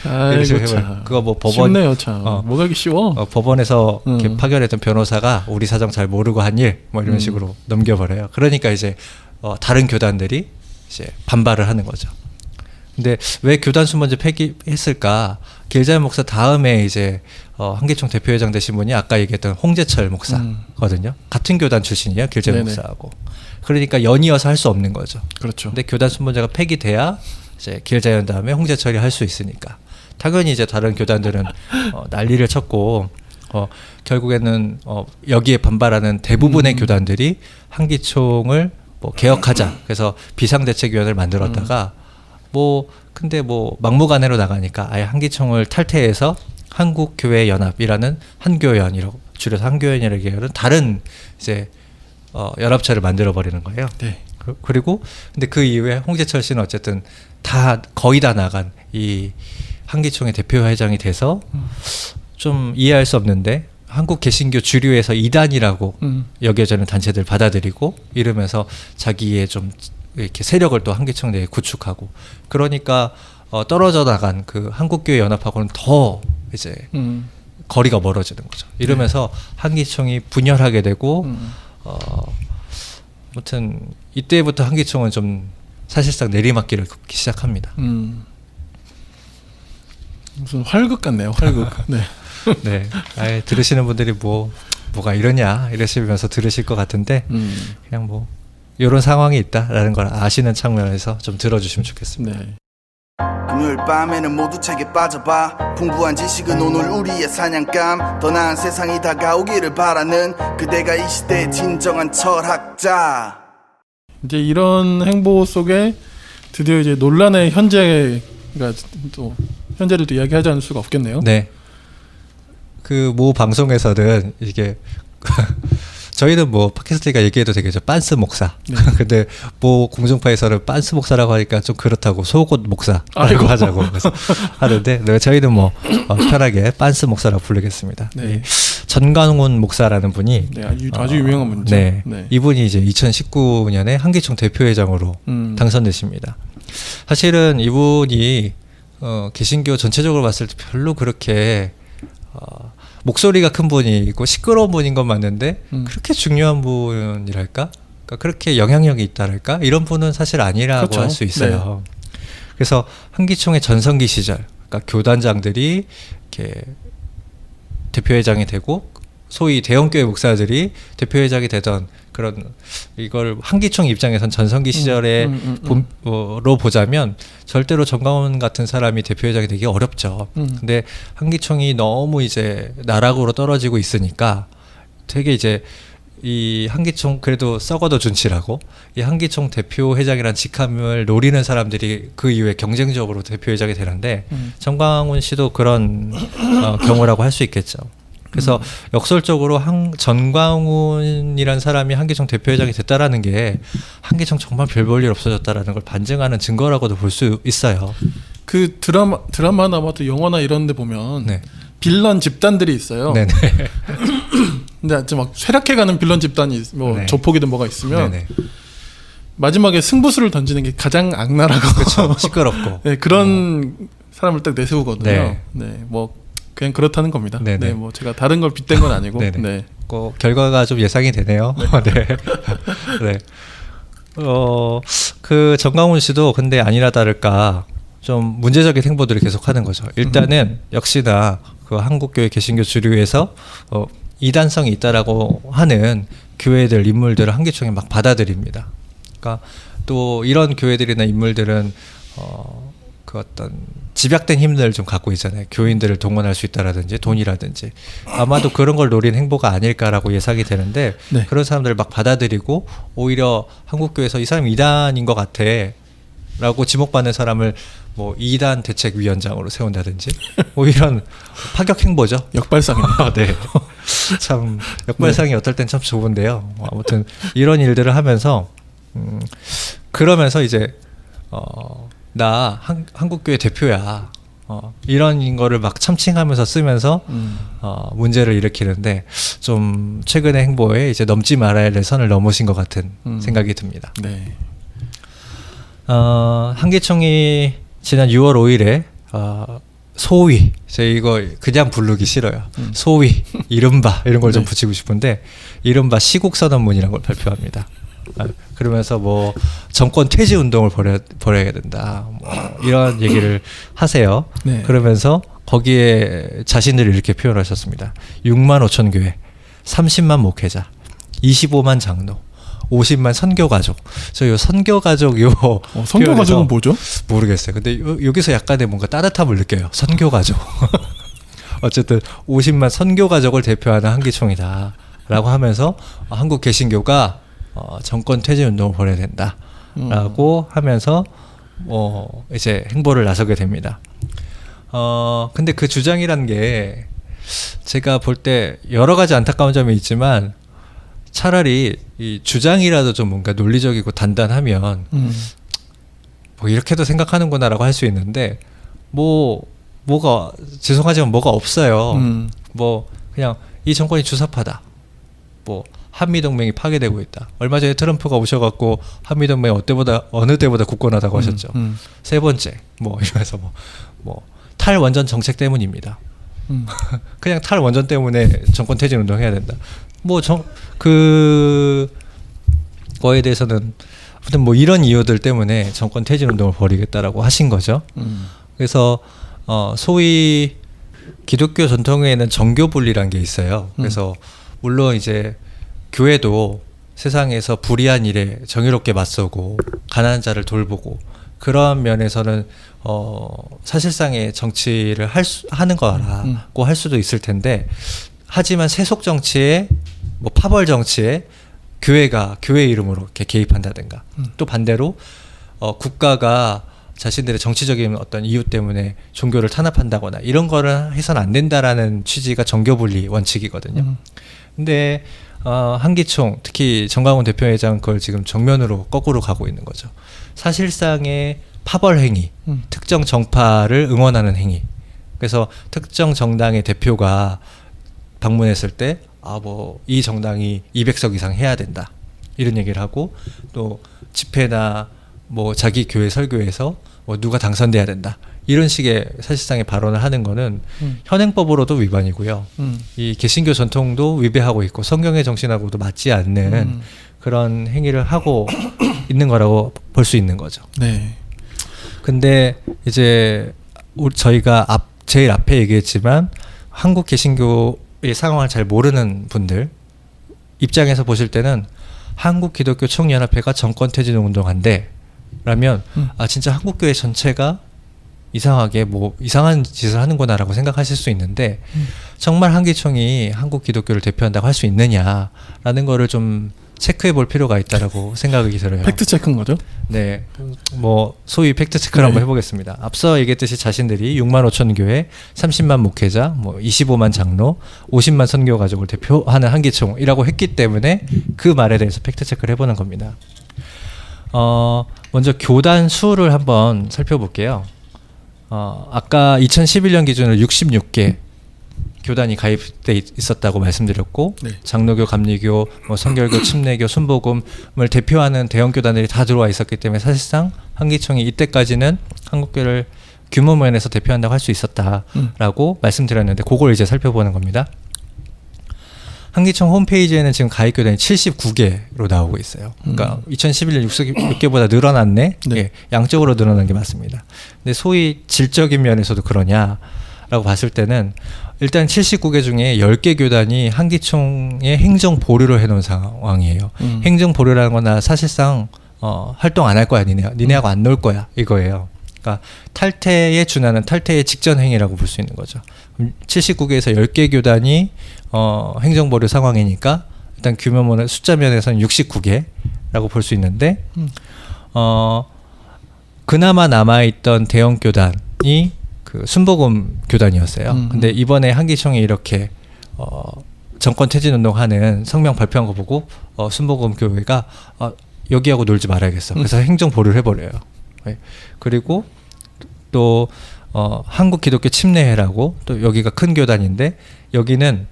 이런 식으로 해버려. 그거 뭐 법원 쉽네요, 참. 뭐가 이렇게 쉬워? 법원에서 이렇게 파견했던 변호사가 우리 사정 잘 모르고 한 일, 뭐 이런 식으로 넘겨버려요. 그러니까 이제 다른 교단들이 이제 반발을 하는 거죠. 근데 왜 교단 순번제 폐기했을까? 길자연 목사 다음에 이제 한기총 대표회장 되신 분이 아까 얘기했던 홍재철 목사거든요. 같은 교단 출신이에요, 길자연 목사하고. 그러니까 연이어서 할 수 없는 거죠. 그렇죠. 근데 교단 순번제가 폐기돼야 이제 길자연 다음에 홍재철이 할 수 있으니까 당연히 이제 다른 교단들은 난리를 쳤고 결국에는 여기에 반발하는 대부분의 교단들이 한기총을 뭐 개혁하자. 그래서 비상대책위원회를 만들었다가 근데 막무가내로 나가니까 아예 한기총을 탈퇴해서 한국교회연합이라는 한교연이라고 줄여서 한교연이라고 얘기하는 다른 이제 연합체를 만들어 버리는 거예요. 네. 그리고 근데 그 이후에 홍재철 씨는 어쨌든 거의 다 나간 이 한기총의 대표회장이 돼서 좀 이해할 수 없는데 한국 개신교 주류에서 이단이라고 여겨지는 단체들 받아들이고 이러면서 자기의 좀 이렇게 세력을 또 한기총 내에 구축하고 그러니까 떨어져 나간 그 한국교회 연합하고는 더 이제 거리가 멀어지는 거죠. 이러면서 한기총이 분열하게 되고 아무튼 이때부터 한기총은 좀 사실상 내리막길을 걷기 시작합니다. 무슨 활극 같네요. 활극. 네. 네. 아예 들으시는 분들이 뭐가 이러냐 이러시면서 들으실 것 같은데 그냥 뭐 이런 상황이 있다라는 걸 아시는 측면에서 좀 들어주시면 좋겠습니다. 네. 금요일 밤에는 모두 책에 빠져봐. 풍부한 지식은 오늘 우리의 사냥감. 더 나은 세상이 다가오기를 바라는 그대가 이 시대의 진정한 철학자. 이제 이런 행보 속에 드디어 이제 논란의 현재를 또 이야기하지 않을 수가 없겠네요. 네. 그 모 방송에서는 이게 저희는 뭐 팟캐스트가 얘기해도 되겠죠. 빤스 목사. 네. 근데 뭐 공중파에서는 빤스 목사라고 하니까 좀 그렇다고 속옷 목사라고 하자고 그래서 하는데 저희는 뭐 편하게 빤스 목사라고 부르겠습니다. 네. 전광훈 목사라는 분이 아주 유명한 분이죠. 네. 이분이 이제 2019년에 한기총 대표회장으로 당선되십니다. 사실은 이분이 개신교 전체적으로 봤을 때 별로 그렇게 목소리가 큰 분이고 시끄러운 분인 건 맞는데 그렇게 중요한 분이랄까? 그러니까 그렇게 영향력이 있다랄까 이런 분은 사실 아니라고 그렇죠. 할 수 있어요. 그래서 한기총의 전성기 시절, 그러니까 교단장들이 이렇게 대표회장이 되고 소위 대형교회 목사들이 대표회장이 되던 그런 이걸 한기총 입장에선 전성기 시절에 로 보자면 절대로 정광훈 같은 사람이 대표회장이 되기 어렵죠. 근데 한기총이 너무 이제 나락으로 떨어지고 있으니까 되게 이제 이 한기총 그래도 썩어도 준치라고 이 한기총 대표회장이란 직함을 노리는 사람들이 그 이후에 경쟁적으로 대표회장이 되는데 정광훈 씨도 그런 경우라고 할 수 있겠죠. 그래서 역설적으로 전광훈이란 사람이 한기총 대표회장이 됐다라는 게 한기총 정말 별 볼 일 없어졌다라는 걸 반증하는 증거라고도 볼 수 있어요. 그 드라마나 뭐 또 영화나 이런 데 보면 네. 빌런 집단들이 있어요. 네네. 근데 아주 막 쇠락해가는 빌런 집단이 뭐 네. 조폭이든 뭐가 있으면 네네. 마지막에 승부수를 던지는 게 가장 악랄하고 그렇죠. 시끄럽고 네, 그런 사람을 딱 내세우거든요. 네. 네, 뭐 그냥 그렇다는 겁니다. 네네. 네, 뭐 제가 다른 걸 빗댄 건 아니고. 네네. 네. 결과가 좀 예상이 되네요. 네. 네. 그 정광훈 씨도 근데 아니나 다를까 좀 문제적인 행보들을 계속하는 거죠. 일단은 역시나 그 한국교회 개신교 주류에서 이단성이 있다라고 하는 교회들 인물들을 한기총이 막 받아들입니다. 그러니까 또 이런 교회들이나 인물들은 그 어떤 집약된 힘들을 좀 갖고 있잖아요. 교인들을 동원할 수 있다라든지 돈이라든지 아마도 그런 걸 노린 행보가 아닐까라고 예상이 되는데 네. 그런 사람들을 막 받아들이고 오히려 한국교회에서 이 사람이 이단인 것 같아 라고 지목받는 사람을 뭐 이단 대책위원장으로 세운다든지 뭐 이런 파격 행보죠. 역발상입니다. 네. 참 역발상이 어떨 땐 참 좋은데요. 아무튼 이런 일들을 하면서 그러면서 이제 나 한국교회 대표야. 이런 거를 막 참칭하면서 쓰면서 문제를 일으키는데 좀 최근의 행보에 이제 넘지 말아야 할 선을 넘으신 것 같은 생각이 듭니다. 네. 한기총이 지난 6월 5일에 소위 제가 이거 그냥 부르기 싫어요. 소위 이른바 이런 걸 좀 네. 붙이고 싶은데 이른바 시국선언문이라는 걸 발표합니다. 그러면서 뭐 정권 퇴지 운동을 벌여야 된다. 뭐 이런 얘기를 하세요. 네. 그러면서 거기에 자신들을 이렇게 표현하셨습니다. 6만 5천 교회, 30만 목회자, 25만 장로, 50만 선교가족. 저 요 선교가족 요 선교가족은 뭐죠? 모르겠어요. 근데 여기서 약간의 뭔가 따뜻함을 느껴요. 선교가족. 어쨌든 50만 선교가족을 대표하는 한기총이다라고 하면서 한국 개신교가 정권 퇴진 운동을 벌여야 된다라고 하면서 이제 행보를 나서게 됩니다. 근데 그 주장이라는 게 제가 볼 때 여러 가지 안타까운 점이 있지만 차라리 이 주장이라도 좀 뭔가 논리적이고 단단하면 뭐 이렇게도 생각하는구나라고 할 수 있는데 뭐가 죄송하지만 뭐가 없어요. 뭐 그냥 이 정권이 주사파다. 뭐 한미동맹이 파괴되고 있다. 얼마 전에 트럼프가 오셔갖고 한미동맹 어느 때보다 굳건하다고 하셨죠. 세 번째 뭐 이러면서 뭐 탈원전 정책 때문입니다. 그냥 탈원전 때문에 정권 퇴진 운동해야 된다. 그거에 대해서는 아무튼 뭐 이런 이유들 때문에 정권 퇴진 운동을 벌이겠다라고 하신 거죠. 그래서 소위 기독교 전통에는 정교 분리란 게 있어요. 그래서 물론 이제 교회도 세상에서 불의한 일에 정의롭게 맞서고 가난한 자를 돌보고 그런 면에서는 사실상의 정치를 하는 거라고 할 수도 있을 텐데 하지만 세속 정치에 뭐 파벌 정치에 교회가 교회 이름으로 이렇게 개입한다든가 또 반대로 국가가 자신들의 정치적인 어떤 이유 때문에 종교를 탄압한다거나 이런 거를 해서는 안 된다라는 취지가 정교분리 원칙이거든요. 근데 한기총 특히 정광훈 대표회장 그걸 지금 정면으로 거꾸로 가고 있는 거죠. 사실상의 파벌 행위, 특정 정파를 응원하는 행위. 그래서 특정 정당의 대표가 방문했을 때 이 정당이 200석 이상 해야 된다. 이런 얘기를 하고 또 집회나 뭐 자기 교회 설교에서 뭐 누가 당선돼야 된다. 이런 식의 사실상의 발언을 하는 거는 현행법으로도 위반이고요. 이 개신교 전통도 위배하고 있고 성경의 정신하고도 맞지 않는 그런 행위를 하고 있는 거라고 볼 수 있는 거죠. 네. 근데 이제 저희가 제일 앞에 얘기했지만 한국 개신교의 상황을 잘 모르는 분들 입장에서 보실 때는 한국 기독교 총연합회가 정권 퇴진 운동한대 라면 진짜 한국교회 전체가 이상하게 뭐 이상한 짓을 하는구나라고 생각하실 수 있는데 정말 한기총이 한국 기독교를 대표한다고 할 수 있느냐라는 거를 좀 체크해 볼 필요가 있다라고 생각이 들어요. 팩트 체크인 거죠? 네, 뭐 소위 팩트 체크를 네. 한번 해보겠습니다. 앞서 얘기했듯이 자신들이 6만 5천 교회, 30만 목회자, 뭐 25만 장로, 50만 선교 가족을 대표하는 한기총이라고 했기 때문에 그 말에 대해서 팩트 체크를 해보는 겁니다. 먼저 교단 수를 한번 살펴볼게요. 아까 2011년 기준으로 66개 교단이 가입돼 있었다고 말씀드렸고 네. 장로교, 감리교, 뭐 성결교, 침례교, 순복음을 대표하는 대형 교단들이 다 들어와 있었기 때문에 사실상 한기총이 이때까지는 한국교를 규모 면에서 대표한다고 할 수 있었다라고 말씀드렸는데 그걸 이제 살펴보는 겁니다. 한기총 홈페이지에는 지금 가입 교단이 79개로 나오고 있어요. 그러니까 2011년 66개보다 늘어났네. 네. 예, 양적으로 늘어난 게 맞습니다. 근데 소위 질적인 면에서도 그러냐라고 봤을 때는 일단 79개 중에 10개 교단이 한기총의 행정 보류를 해놓은 상황이에요. 행정 보류라는 건 사실상 활동 안 할 거야, 니네하고 안 놀 거야 이거예요. 그러니까 탈퇴에 준하는 탈퇴의 직전 행위라고 볼 수 있는 거죠. 79개에서 10개 교단이 행정 보류 상황이니까 일단 규모는 숫자 면에서는 69개라고 볼 수 있는데 그나마 남아있던 대형 교단이 그 순복음 교단이었어요. 근데 이번에 한기총이 이렇게 정권 퇴진 운동하는 성명 발표한 거 보고 순복음 교회가 여기하고 놀지 말아야겠어. 그래서 행정 보류를 해버려요. 네. 그리고 또 한국 기독교 침례회라고 또 여기가 큰 교단인데 여기는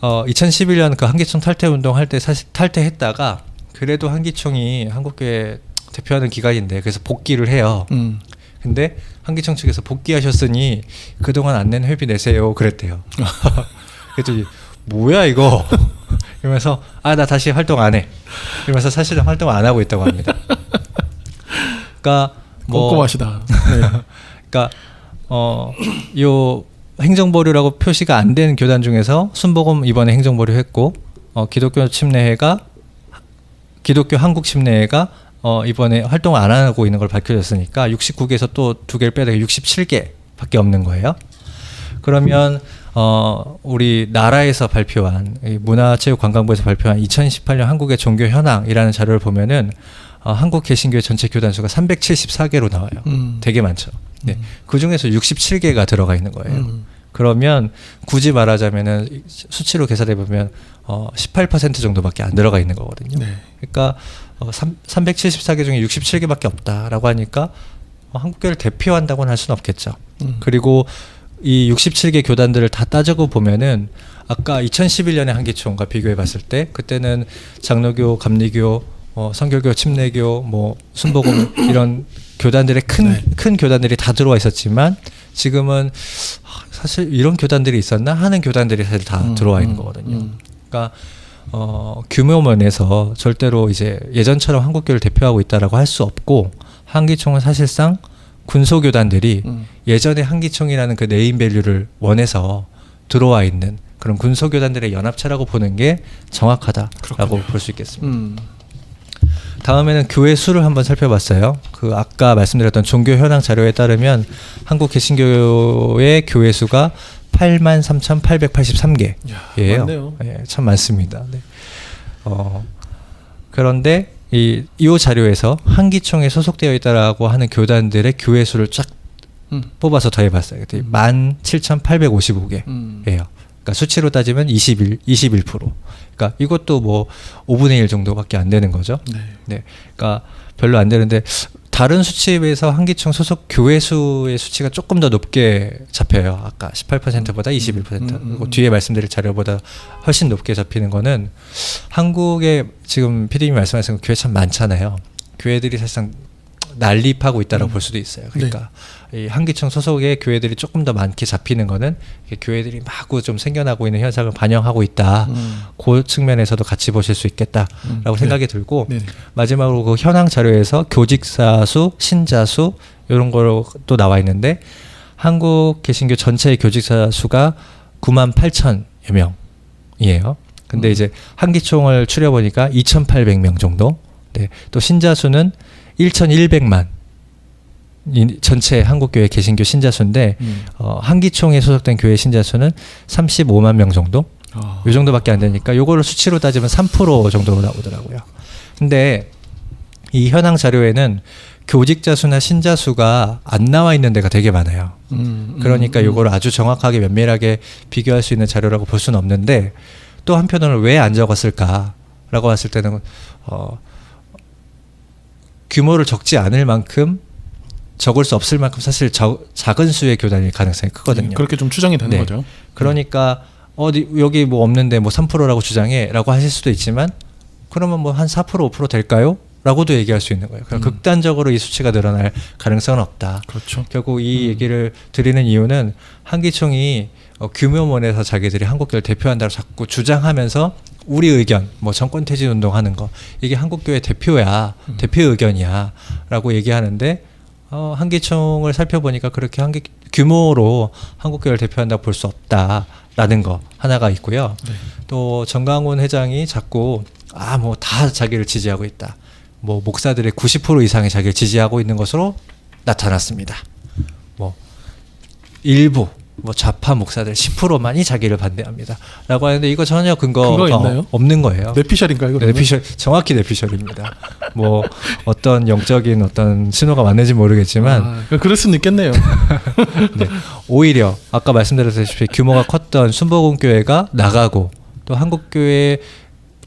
2011년 그 한기총 탈퇴 운동 할 때 사실 탈퇴했다가 그래도 한기총이 한국교회 대표하는 기관인데 그래서 복귀를 해요. 근데 한기총 측에서 복귀하셨으니 그동안 안 낸 회비 내세요 그랬대요. 그랬더니 뭐야 이거 이러면서 나 다시 활동 안 해 이러면서 사실은 활동 안 하고 있다고 합니다. 그러니까 뭐 꼼꼼하시다. 네. 그러니까 요 행정보류라고 표시가 안 된 교단 중에서 순복음 이번에 행정보류했고 기독교 침례회가 기독교 한국 침례회가 이번에 활동을 안 하고 있는 걸 밝혀졌으니까 69개에서 또 2개를 빼다 67개밖에 없는 거예요. 그러면 우리 나라에서 발표한 문화체육관광부에서 발표한 2018년 한국의 종교 현황이라는 자료를 보면은 한국 개신교회 전체 교단 수가 374개로 나와요. 되게 많죠. 네. 그 중에서 67개가 들어가 있는 거예요. 그러면 굳이 말하자면은 수치로 계산해 보면 18% 정도밖에 안 들어가 있는 거거든요. 네. 그러니까 374개 중에 67개밖에 없다라고 하니까 한국교회를 대표한다고는 할 수는 없겠죠. 그리고 이 67개 교단들을 다 따져고 보면은 아까 2011년에 한기총과 비교해 봤을 때 그때는 장로교, 감리교, 성결교, 침례교, 뭐 순복음 이런 교단들의 큰 교단들이 다 들어와 있었지만 지금은 사실 이런 교단들이 있었나 하는 교단들이 사실 다 들어와 있는 거거든요. 그러니까 규모 면에서 절대로 이제 예전처럼 한국교를 대표하고 있다라고 할 수 없고 한기총은 사실상 군소교단들이 예전에 한기총이라는 그 네임밸류를 원해서 들어와 있는 그런 군소교단들의 연합체라고 보는 게 정확하다라고 볼 수 있겠습니다. 다음에는 교회 수를 한번 살펴봤어요. 그 아까 말씀드렸던 종교 현황 자료에 따르면 한국 개신교의 교회 수가 83,883개예요. 많네요. 예, 참 많습니다. 네. 그런데 이 자료에서 한기총에 소속되어 있다라고 하는 교단들의 교회 수를 쫙 뽑아서 더해봤어요. 17,855개예요. 그러니까 수치로 따지면 21%. 그러니까 이것도 뭐 5분의 1 정도밖에 안 되는 거죠. 네. 네. 그러니까 별로 안 되는데 다른 수치에 비해서 한기총 소속 교회 수의 수치가 조금 더 높게 잡혀요. 아까 18%보다 21%. 그리고 뒤에 말씀드릴 자료보다 훨씬 높게 잡히는 거는 한국에 지금 PD님이 말씀하신 교회 참 많잖아요. 교회들이 사실상 난립하고 있다라고 볼 수도 있어요. 그러니까 이 한기총 소속의 교회들이 조금 더 많게 잡히는 거는 교회들이 마구 좀 생겨나고 있는 현상을 반영하고 있다. 그 측면에서도 같이 보실 수 있겠다라고 생각이 들고 마지막으로 그 현황 자료에서 교직사 수, 신자 수 이런 거로 또 나와 있는데 한국 개신교 전체의 교직사 수가 98,000여 명이에요. 근데 이제 한기총을 추려보니까 2,800명 정도. 네. 또 신자 수는 1,100만. 전체 한국교회 개신교 신자 수인데 한기총에 소속된 교회 신자 수는 35만 명 정도. 이 정도밖에 안 되니까 요거를 수치로 따지면 3% 정도로 나오더라고요. 근데 이 현황 자료에는 교직자 수나 신자 수가 안 나와 있는 데가 되게 많아요. 그러니까 요거를 아주 정확하게 면밀하게 비교할 수 있는 자료라고 볼 수는 없는데 또 한편으로는 왜 안 적었을까라고 봤을 때는 규모를 적지 않을 만큼 적을 수 없을 만큼 사실 작은 수의 교단일 가능성이 크거든요. 그렇게 좀 추정이 되는 거죠. 그러니까 여기 뭐 없는데 뭐 3%라고 주장해라고 하실 수도 있지만 그러면 뭐 한 4% 5% 될까요? 라고도 얘기할 수 있는 거예요. 그러니까 극단적으로 이 수치가 늘어날 가능성은 없다. 그렇죠. 결국 이 얘기를 드리는 이유는 한기총이 규모면에서 자기들이 한국교회를 대표한다고 자꾸 주장하면서 우리 의견, 뭐 정권 퇴진 운동하는 거 이게 한국교회 대표야, 대표 의견이야 라고 얘기하는데 한기총을 살펴보니까 그렇게 규모로 한국교회를 대표한다고 볼 수 없다라는 거 하나가 있고요. 또 정강훈 회장이 자꾸 뭐 다 자기를 지지하고 있다. 뭐 목사들의 90% 이상이 자기를 지지하고 있는 것으로 나타났습니다. 뭐 일부 뭐 좌파 목사들 10%만이 자기를 반대합니다. 라고 하는데 이거 전혀 근거가 없는 거예요. 뇌피셜인가요? 뇌피셜, 정확히 뇌피셜입니다. 뭐 어떤 영적인 어떤 신호가 왔는지 모르겠지만 그럴 수는 있겠네요. 네. 오히려 아까 말씀드렸다시피 규모가 컸던 순복음교회가 나가고 또 한국교회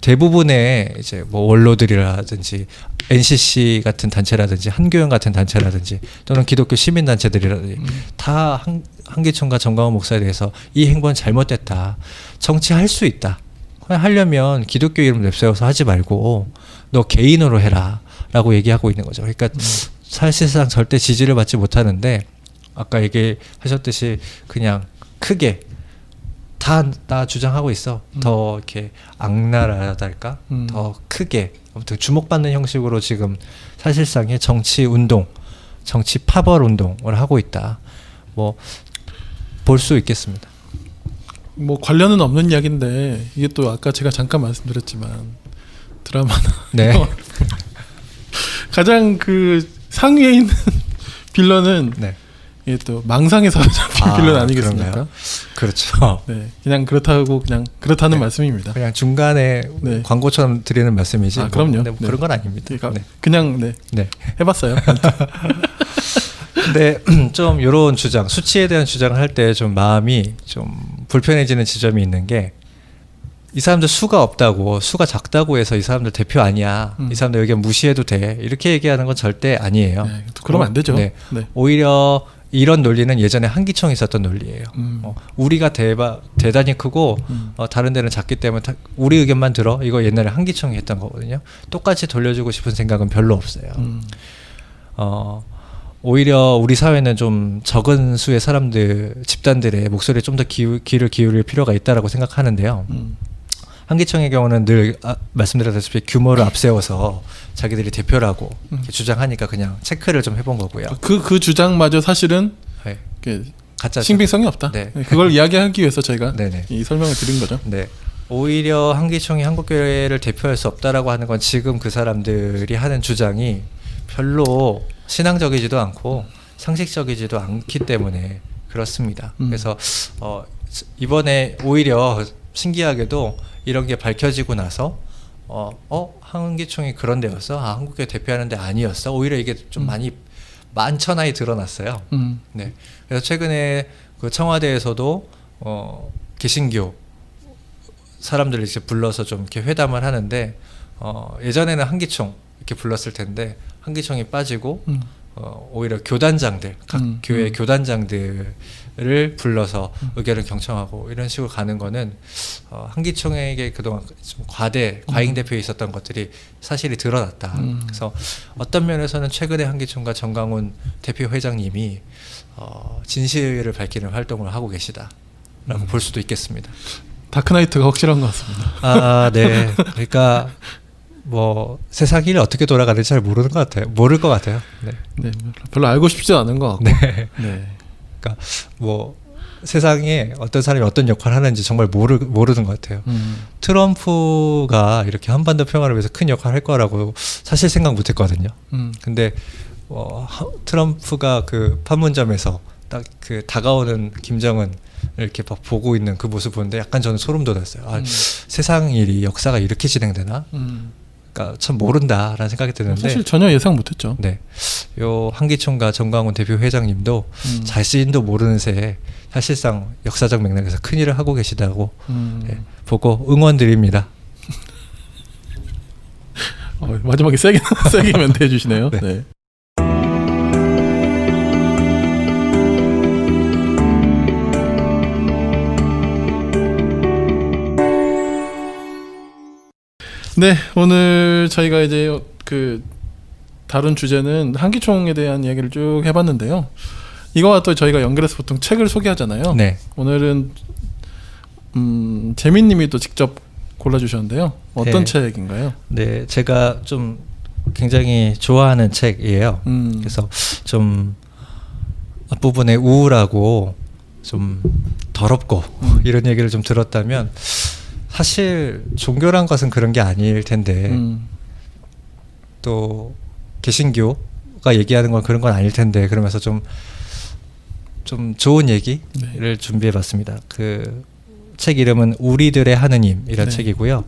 대부분의 이제 뭐 원로들이라든지 NCC 같은 단체라든지 한교연 같은 단체라든지 또는 기독교 시민 단체들이라든지 다 한기총과 정강훈 목사에 대해서 이 행보는 잘못됐다. 정치할 수 있다. 하려면 기독교 이름 내세워서 하지 말고 너 개인으로 해라라고 얘기하고 있는 거죠. 그러니까 사실상 절대 지지를 받지 못하는데 아까 얘기하셨듯이 그냥 크게 다 주장하고 있어. 더 이렇게 악랄하달까? 더 크게 아무튼 주목받는 형식으로 지금 사실상의 정치 운동, 정치 파벌 운동을 하고 있다. 뭐 볼 수 있겠습니다. 뭐 관련은 없는 이야기인데 이게 또 아까 제가 잠깐 말씀드렸지만 드라마나 가장 그 상위에 있는 빌런은 이게 또 망상에서 잡힌 빌런 아니겠습니까? 그런가요? 그렇죠. 네, 그냥 그렇다는 말씀입니다. 그냥 중간에 광고처럼 드리는 말씀이지. 그럼요. 뭐 그런 건 아닙니다. 그냥 해봤어요. 근데 좀 이런 주장, 수치에 대한 주장을 할 때 좀 마음이 좀 불편해지는 지점이 있는 게 이 사람들 수가 없다고, 수가 작다고 해서 이 사람들 대표 아니야. 이 사람들 의견 무시해도 돼. 이렇게 얘기하는 건 절대 아니에요. 그러면 안 되죠. 오히려 이런 논리는 예전에 한기총이 있었던 논리예요. 우리가 대단히 크고 다른 데는 작기 때문에 우리 의견만 들어. 이거 옛날에 한기총이 했던 거거든요. 똑같이 돌려주고 싶은 생각은 별로 없어요. 오히려 우리 사회는 좀 적은 수의 사람들, 집단들의 목소리에 좀 더 귀를 기울일 필요가 있다라고 생각하는데요. 한기총의 경우는 늘 말씀드렸다시피 규모를 앞세워서 자기들이 대표라고 주장하니까 그냥 체크를 좀 해본 거고요. 그 주장마저 사실은 가짜죠. 신빙성이 없다. 그걸 이야기하기 위해서 저희가 이 설명을 드린 거죠. 오히려 한기총이 한국교회를 대표할 수 없다라고 하는 건 지금 그 사람들이 하는 주장이 별로 신앙적이지도 않고 상식적이지도 않기 때문에 그렇습니다. 그래서 이번에 오히려 신기하게도 이런 게 밝혀지고 나서 한기총이 그런 데였어? 한국교회 대표하는 데 아니었어? 오히려 이게 좀 많이 만천하에 드러났어요. 그래서 최근에 그 청와대에서도 개신교 사람들을 이제 불러서 좀 이렇게 회담을 하는데 예전에는 한기총 이렇게 불렀을 텐데 한기총이 빠지고 오히려 교단장들, 각 교회 교단장들을 불러서 의견을 경청하고 이런 식으로 가는 거는 한기총에게 그동안 좀 과잉대표에 있었던 것들이 사실이 드러났다. 그래서 어떤 면에서는 최근에 한기총과 정강훈 대표 회장님이 진실을 밝히는 활동을 하고 계시다라고 볼 수도 있겠습니다. 다크나이트가 확실한 것 같습니다. 아, 네. 그러니까 뭐 세상 일이 어떻게 돌아가는지 잘 모를 것 같아요. 네. 네, 별로 알고 싶지 않은 것 같고. 네. 네. 그러니까 뭐 세상에 어떤 사람이 어떤 역할을 하는지 정말 모르는 것 같아요. 트럼프가 이렇게 한반도 평화를 위해서 큰 역할을 할 거라고 사실 생각 못했거든요. 근데 트럼프가 그 판문점에서 딱 그 다가오는 김정은을 이렇게 막 보고 있는 그 모습 보는데 약간 저는 소름 돋았어요. 세상 일이 역사가 이렇게 진행되나? 그러니까 참 모른다라는 생각이 드는데 사실 전혀 예상 못했죠. 네, 요 한기총과 정광훈 대표 회장님도 자신도 모르는 새에 사실상 역사적 맥락에서 큰 일을 하고 계시다고 네, 보고 응원드립니다. 마지막에 세게 멘트 해주시네요. 네. 네. 네, 오늘 저희가 이제 그 다룬 주제는 한기총에 대한 이야기를 쭉 해봤는데요. 이거와 또 저희가 연결해서 보통 책을 소개하잖아요. 네. 오늘은 재민님이 또 직접 골라주셨는데요. 어떤 네. 책인가요? 네, 제가 좀 굉장히 좋아하는 책이에요. 그래서 좀 앞부분에 우울하고 좀 더럽고 이런 얘기를 좀 들었다면 사실 종교란 것은 그런 게 아닐 텐데 또 개신교가 얘기하는 건 그런 건 아닐 텐데 그러면서 좀 좋은 얘기를 준비해봤습니다. 그 책 이름은 우리들의 하느님이라는 책이고요.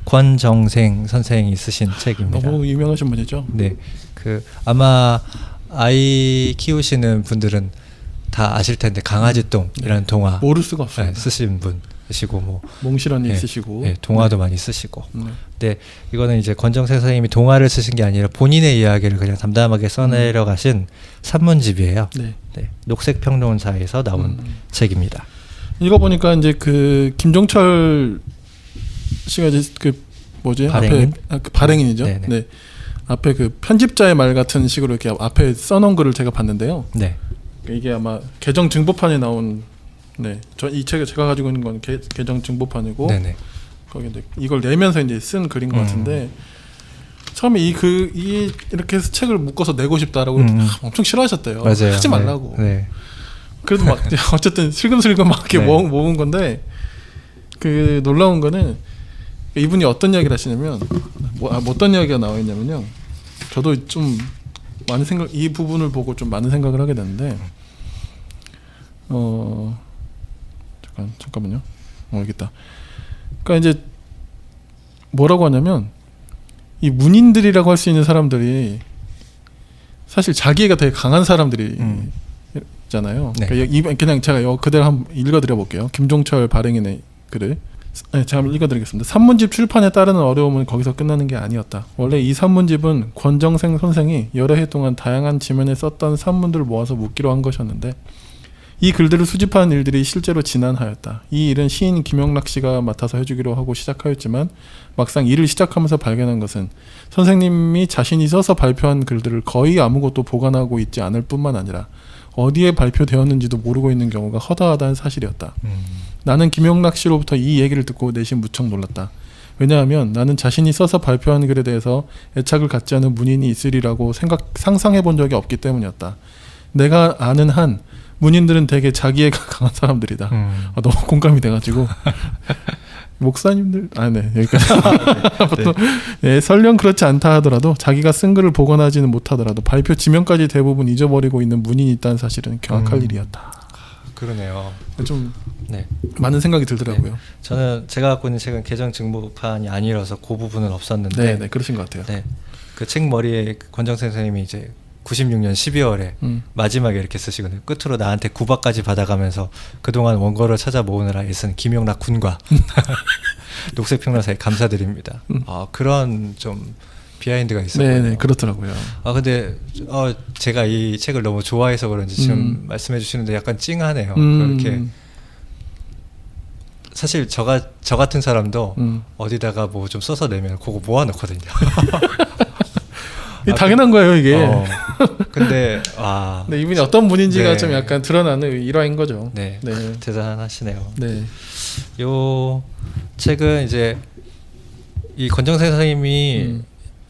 권정생 선생이 쓰신 책입니다. 너무 유명하신 분이죠. 네, 그 아마 아이 키우시는 분들은 다 아실 텐데 강아지똥이라는 동화 모를 수가 없어요. 네, 쓰신 분이시고 뭐 몽실한 일 쓰시고 동화도 많이 쓰시고. 근데 이거는 이제 권정생 선생님이 동화를 쓰신 게 아니라 본인의 이야기를 그냥 담담하게 써내려 가신 산문집이에요. 네, 녹색평론사에서 나온 책입니다. 읽어보니까 이제 그 김종철 씨가 이제 그 뭐지 발행인? 앞에 그 발행인이죠. 네네. 네, 앞에 그 편집자의 말 같은 식으로 이렇게 앞에 써놓은 글을 제가 봤는데요. 네, 이게 아마 개정 증보판에 나온 저 이 책을 제가 가지고 있는 건 개정 증보판이고 네네. 거기 이제 이걸 내면서 이제 쓴 글인 것 같은데 처음에 이렇게 해서 책을 묶어서 내고 싶다라고 엄청 싫어하셨대요. 맞아요. 하지 말라고. 네. 그래도 막 어쨌든 슬금슬금 막 이렇게 모은 건데 그 놀라운 거는 이분이 어떤 이야기를 하시냐면 어떤 이야기가 나와 있냐면요. 저도 좀 많은 이 부분을 보고 좀 많은 생각을 하게 됐는데 잠깐만요. 여기 있다. 그러니까 이제 뭐라고 하냐면 이 문인들이라고 할 수 있는 사람들이 사실 자기애가 되게 강한 사람들이 있잖아요. 네. 그러니까 그냥 제가 그대로 한번 읽어드려 볼게요. 김종철 발행인의 글을 제가 한번 읽어드리겠습니다. 산문집 출판에 따르는 어려움은 거기서 끝나는 게 아니었다. 원래 이 산문집은 권정생 선생이 여러 해 동안 다양한 지면에 썼던 산문들을 모아서 묶기로 한 것이었는데 이 글들을 수집하는 일들이 실제로 지난하였다. 이 일은 시인 김영락 씨가 맡아서 해주기로 하고 시작하였지만 막상 일을 시작하면서 발견한 것은 선생님이 자신이 써서 발표한 글들을 거의 아무것도 보관하고 있지 않을 뿐만 아니라 어디에 발표되었는지도 모르고 있는 경우가 허다하다는 사실이었다. 나는 김영락 씨로부터 이 얘기를 듣고 내심 무척 놀랐다. 왜냐하면 나는 자신이 써서 발표한 글에 대해서 애착을 갖지 않은 문인이 있으리라고 상상해 본 적이 없기 때문이었다. 내가 아는 한 문인들은 되게 자기애가 강한 사람들이다. 너무 공감이 돼가지고 목사님들 여기까지. 보통 설령 그렇지 않다 하더라도 자기가 쓴 글을 복원하지는 못하더라도 발표 지명까지 대부분 잊어버리고 있는 문인이 있다는 사실은 경악할 일이었다. 그러네요. 좀 많은 생각이 들더라고요. 네. 저는 제가 갖고 있는 책은 개정 증보판이 아니라서 그 부분은 없었는데 네, 그러신 것 같아요. 네, 그 책 머리에 권정생 선생님이 이제 96년 12월에 마지막에 이렇게 쓰시거든요. 끝으로 나한테 구박까지 받아가면서 그동안 원고를 찾아 모으느라 애쓴 김영락 군과 녹색평론사에 감사드립니다. 그런 좀 비하인드가 있었군요. 네네 그렇더라고요. 근데 제가 이 책을 너무 좋아해서 그런지 지금 말씀해 주시는데 약간 찡하네요. 그렇게 사실 저 같은 사람도 어디다가 뭐 좀 써서 내면 그거 모아놓거든요. 당연한 거예요 이게. 근데 네, 이분이 어떤 분인지가 네. 좀 약간 드러나는 일화인 거죠. 네, 네. 대단하시네요. 네. 요 책은 이제 이 권정세 선생님이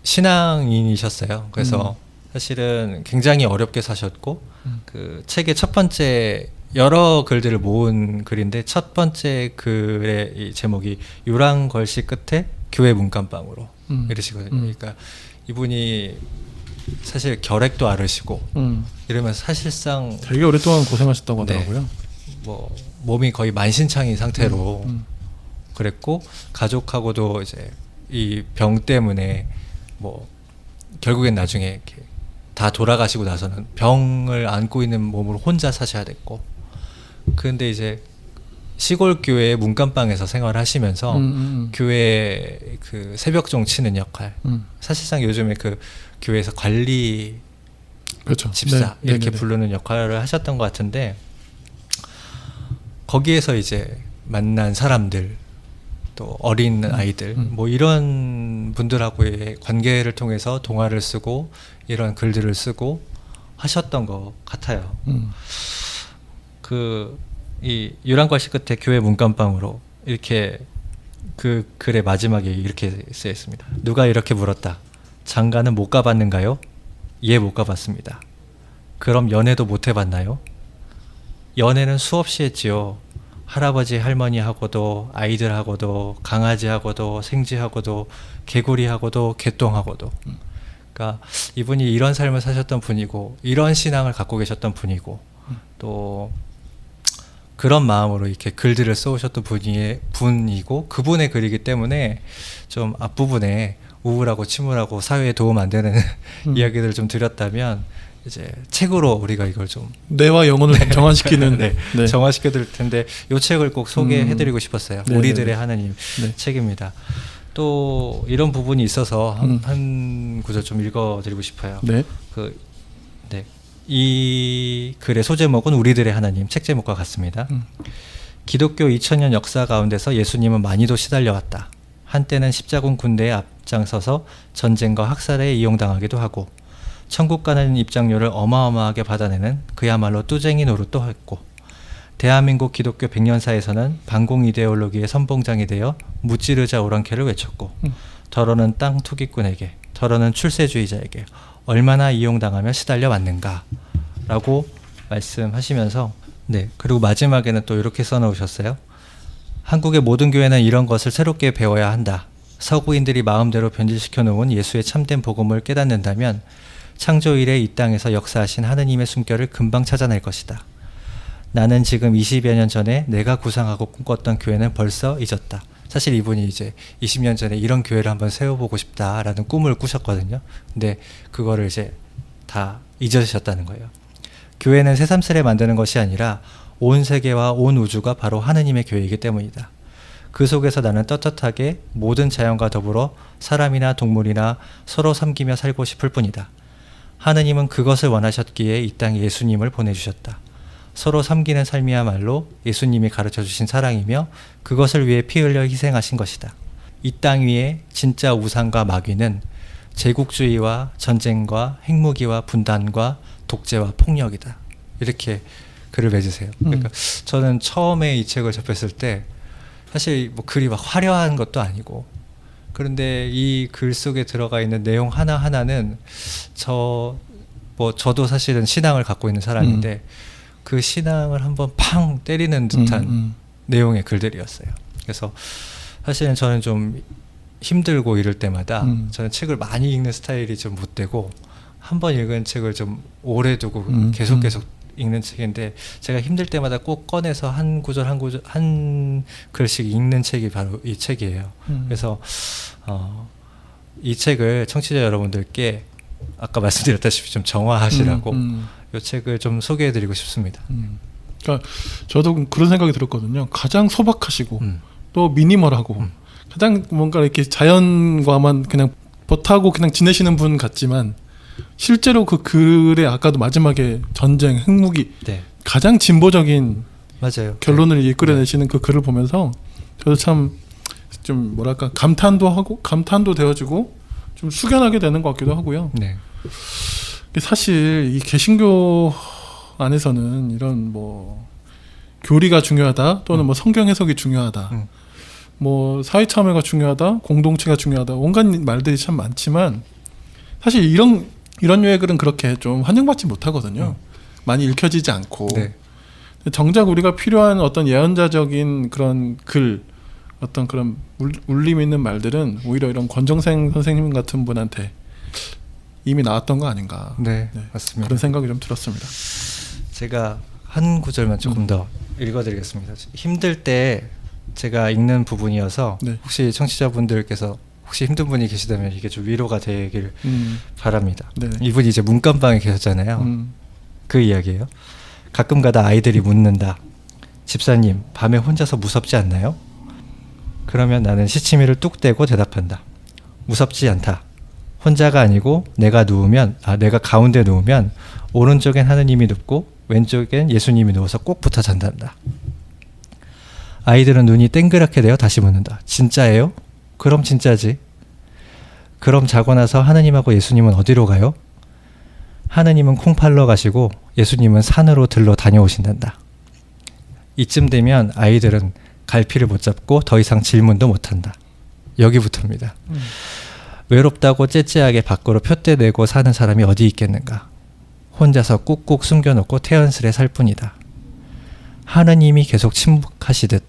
신앙인이셨어요. 그래서 사실은 굉장히 어렵게 사셨고 그 책의 첫 번째 여러 글들을 모은 글인데 첫 번째 글의 이 제목이 유랑걸씨 끝에 교회 문간방으로 이러시거든요. 그러니까 이분이 사실 결핵도 앓으시고 이러면서 사실상 되게 오랫동안 고생하셨다고 네. 하더라고요. 뭐 몸이 거의 만신창이 상태로 그랬고 가족하고도 이제 이 병 때문에 뭐 결국엔 나중에 이렇게 다 돌아가시고 나서는 병을 안고 있는 몸으로 혼자 사셔야 됐고 근데 이제 시골 교회 문간방에서 생활하시면서 교회 그 새벽종 치는 역할 사실상 요즘에 그 교회에서 관리 그렇죠. 집사 네. 이렇게 네네네. 부르는 역할을 하셨던 것 같은데 거기에서 이제 만난 사람들 또 어린 아이들 뭐 이런 분들하고의 관계를 통해서 동화를 쓰고 이런 글들을 쓰고 하셨던 것 같아요. 그 이 유랑걸씨 끝에 교회 문간방으로 이렇게 그 글의 마지막에 이렇게 쓰여 있습니다. 누가 이렇게 물었다. 장가는 못 가봤는가요? 예, 못 가봤습니다. 그럼 연애도 못 해봤나요? 연애는 수없이 했지요. 할아버지 할머니하고도 아이들하고도 강아지하고도 생쥐하고도 개구리하고도 개똥하고도 그러니까 이분이 이런 삶을 사셨던 분이고 이런 신앙을 갖고 계셨던 분이고 또 그런 마음으로 이렇게 글들을 써오셨던 분이고 그분의 글이기 때문에 좀 앞부분에 우울하고 침울하고 사회에 도움 안 되는 이야기들을 좀 드렸다면 이제 책으로 우리가 이걸 좀 뇌와 영혼을 정화시키는 네, 네. 정화시켜 드릴 텐데 이 책을 꼭 소개해 드리고 싶었어요. 네네네. 우리들의 하나님 네. 책입니다. 또 이런 부분이 있어서 한 구절 좀 읽어 드리고 싶어요. 네. 이 글의 소제목은 우리들의 하나님 책 제목과 같습니다. 기독교 2000년 역사 가운데서 예수님은 많이도 시달려왔다. 한때는 십자군 군대에 앞장서서 전쟁과 학살에 이용당하기도 하고 천국 가는 입장료를 어마어마하게 받아내는 그야말로 뚜쟁이 노릇도 했고 대한민국 기독교 100년사에서는 반공 이데올로기의 선봉장이 되어 무찌르자 오랑캐를 외쳤고 더러는 땅 투기꾼에게 더러는 출세주의자에게 얼마나 이용당하며 시달려 왔는가 라고 말씀하시면서 네 그리고 마지막에는 또 이렇게 써놓으셨어요. 한국의 모든 교회는 이런 것을 새롭게 배워야 한다. 서구인들이 마음대로 변질시켜 놓은 예수의 참된 복음을 깨닫는다면 창조 이래 이 땅에서 역사하신 하느님의 숨결을 금방 찾아낼 것이다. 나는 지금 20여 년 전에 내가 구상하고 꿈꿨던 교회는 벌써 잊었다. 사실 이분이 이제 20년 전에 이런 교회를 한번 세워보고 싶다라는 꿈을 꾸셨거든요. 근데 그거를 이제 다 잊으셨다는 거예요. 교회는 새삼스레 만드는 것이 아니라 온 세계와 온 우주가 바로 하느님의 교회이기 때문이다. 그 속에서 나는 떳떳하게 모든 자연과 더불어 사람이나 동물이나 서로 섬기며 살고 싶을 뿐이다. 하느님은 그것을 원하셨기에 이 땅에 예수님을 보내주셨다. 서로 섬기는 삶이야말로 예수님이 가르쳐주신 사랑이며 그것을 위해 피 흘려 희생하신 것이다. 이 땅 위에 진짜 우상과 마귀는 제국주의와 전쟁과 핵무기와 분단과 독재와 폭력이다. 이렇게 글을 맺으세요. 그러니까 저는 처음에 이 책을 접했을 때 사실 뭐 글이 막 화려한 것도 아니고 그런데 이 글 속에 들어가 있는 내용 하나하나는 저도 사실은 신앙을 갖고 있는 사람인데 그 신앙을 한번 팡 때리는 듯한 내용의 글들이었어요. 그래서 사실은 저는 좀 힘들고 이럴 때마다 저는 책을 많이 읽는 스타일이 좀 못 되고 한 번 읽은 책을 좀 오래 두고 계속 읽는 책인데 제가 힘들 때마다 꼭 꺼내서 한 구절 한 글씩 읽는 책이 바로 이 책이에요. 그래서 이 책을 청취자 여러분들께 아까 말씀드렸다시피 좀 정화하시라고 이 책을 좀 소개해드리고 싶습니다. 그러니까 저도 그런 생각이 들었거든요. 가장 소박하시고 또 미니멀하고 가장 뭔가 이렇게 자연과만 그냥 못하고 그냥 지내시는 분 같지만 실제로 그 글의 아까도 마지막에 전쟁, 핵무기 네. 가장 진보적인 맞아요. 결론을 이끌어내시는 그 글을 보면서 저도 참 좀 뭐랄까 감탄도 되어지고 좀 숙연하게 되는 것 같기도 하고요. 네. 사실 이 개신교 안에서는 이런 뭐 교리가 중요하다 또는 뭐 성경 해석이 중요하다 뭐 사회 참여가 중요하다 공동체가 중요하다 온갖 말들이 참 많지만 사실 이런 유의 글은 그렇게 좀 환영받지 못하거든요. 많이 읽혀지지 않고 네. 정작 우리가 필요한 어떤 예언자적인 그런 글 어떤 그런 울림 있는 말들은 오히려 이런 권정생 선생님 같은 분한테 이미 나왔던 거 아닌가. 네, 맞습니다. 그런 생각이 좀 들었습니다. 제가 한 구절만 조금 더 읽어드리겠습니다. 힘들 때 제가 읽는 부분이어서 네. 혹시 청취자분들께서 혹시 힘든 분이 계시다면 이게 좀 위로가 되길 바랍니다. 네. 이분이 이제 문간방에 계셨잖아요. 그 이야기예요. 가끔가다 아이들이 묻는다. 집사님, 밤에 혼자서 무섭지 않나요? 그러면 나는 시치미를 뚝 떼고 대답한다. 무섭지 않다. 혼자가 아니고 내가 가운데 누우면 오른쪽엔 하느님이 눕고 왼쪽엔 예수님이 누워서 꼭 붙어 잔단다. 아이들은 눈이 땡그랗게 되어 다시 묻는다. 진짜예요? 그럼 진짜지. 그럼 자고 나서 하느님하고 예수님은 어디로 가요? 하느님은 콩 팔러 가시고 예수님은 산으로 들러 다녀오신단다. 이쯤 되면 아이들은 갈피를 못 잡고 더 이상 질문도 못한다. 여기부터입니다. 외롭다고 째째하게 밖으로 푯대 내고 사는 사람이 어디 있겠는가. 혼자서 꾹꾹 숨겨놓고 태연스레 살 뿐이다. 하느님이 계속 침묵하시듯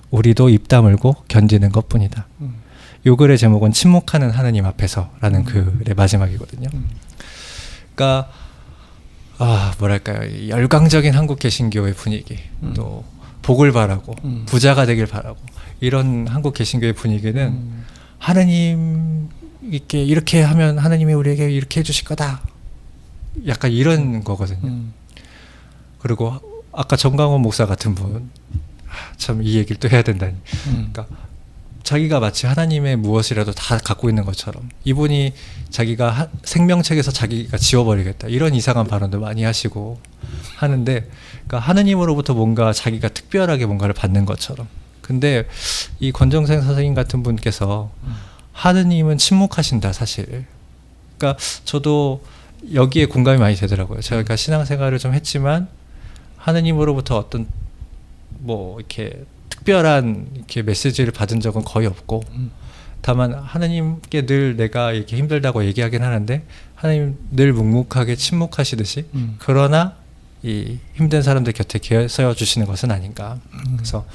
우리도 입 다물고 견디는 것뿐이다. 요 글의 제목은 침묵하는 하느님 앞에서라는 글의 마지막이거든요. 그러니까 뭐랄까요, 열광적인 한국 개신교의 분위기, 또 복을 바라고 부자가 되길 바라고 이런 한국 개신교의 분위기는 하느님 이렇게 하면 하느님이 우리에게 이렇게 해주실 거다. 약간 이런 거거든요. 그리고 아까 정강원 목사 같은 분, 참 이 얘기를 또 해야 된다니. 그러니까 자기가 마치 하나님의 무엇이라도 다 갖고 있는 것처럼 이분이 자기가 생명책에서 자기가 지워버리겠다 이런 이상한 발언도 많이 하시고 하는데, 그러니까 하느님으로부터 뭔가 자기가 특별하게 뭔가를 받는 것처럼. 근데 이 권정생 선생님 같은 분께서 하느님은 침묵하신다 사실. 그러니까 저도 여기에 공감이 많이 되더라고요. 제가 신앙생활을 좀 했지만 하느님으로부터 어떤 뭐 이렇게 특별한 이렇게 메시지를 받은 적은 거의 없고, 다만 하느님께 늘 내가 이렇게 힘들다고 얘기하긴 하는데 하느님 늘 묵묵하게 침묵하시듯이 그러나 이 힘든 사람들 곁에 계셔 주시는 것은 아닌가. 그래서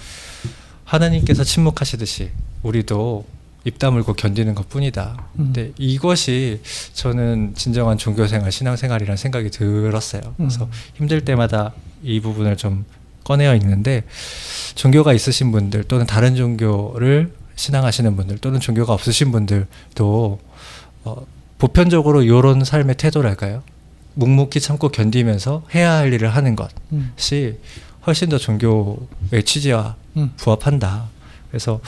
하나님께서 침묵하시듯이 우리도 입 다물고 견디는 것뿐이다. 근데 이것이 저는 진정한 종교생활, 신앙생활이라는 생각이 들었어요. 그래서 힘들 때마다 이 부분을 좀 꺼내어 읽는데, 종교가 있으신 분들 또는 다른 종교를 신앙하시는 분들 또는 종교가 없으신 분들도 보편적으로 이런 삶의 태도랄까요? 묵묵히 참고 견디면서 해야 할 일을 하는 것이 훨씬 더 종교의 취지와 부합한다. 그래서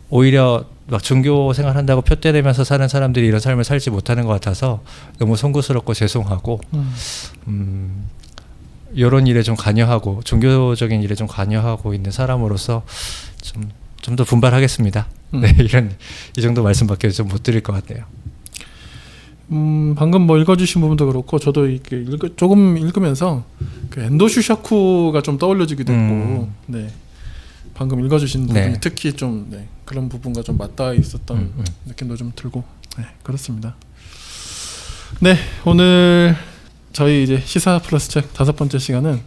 오히려 막 종교 생활한다고 푯대내면서 사는 사람들이 이런 삶을 살지 못하는 것 같아서 너무 송구스럽고 죄송하고, 이런 일에 좀 관여하고 종교적인 일에 좀 관여하고 있는 사람으로서 좀 더 분발하겠습니다. 네, 이 정도 말씀밖에 좀 못 드릴 것 같네요. 방금 뭐 읽어주신 부분도 그렇고 저도 이렇게 조금 읽으면서 그 엔도 슈샤쿠가 좀 떠올려지기도 했고, 네, 방금 읽어주신 부분이 특히 좀 그런 부분과 좀 맞닿아 있었던 느낌도 좀 들고, 네, 그렇습니다. 네, 오늘 저희 이제 시사 플러스 책 5번째 시간은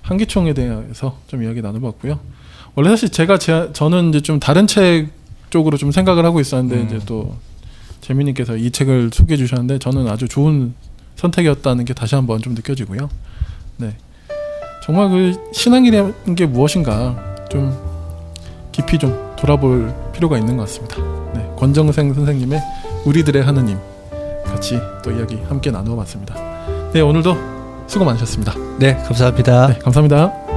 한기총에 대해서 좀 이야기 나눠봤고요. 원래 사실 저는 이제 좀 다른 책 쪽으로 좀 생각을 하고 있었는데 이제 또 재민님께서 이 책을 소개해 주셨는데 저는 아주 좋은 선택이었다는 게 다시 한번 좀 느껴지고요. 네, 정말 그 신앙이라는 게 무엇인가 좀 깊이 좀 돌아볼 필요가 있는 것 같습니다. 네, 권정생 선생님의 우리들의 하느님 같이 또 이야기 함께 나누어봤습니다. 네, 오늘도 수고 많으셨습니다. 네, 감사합니다. 네, 감사합니다.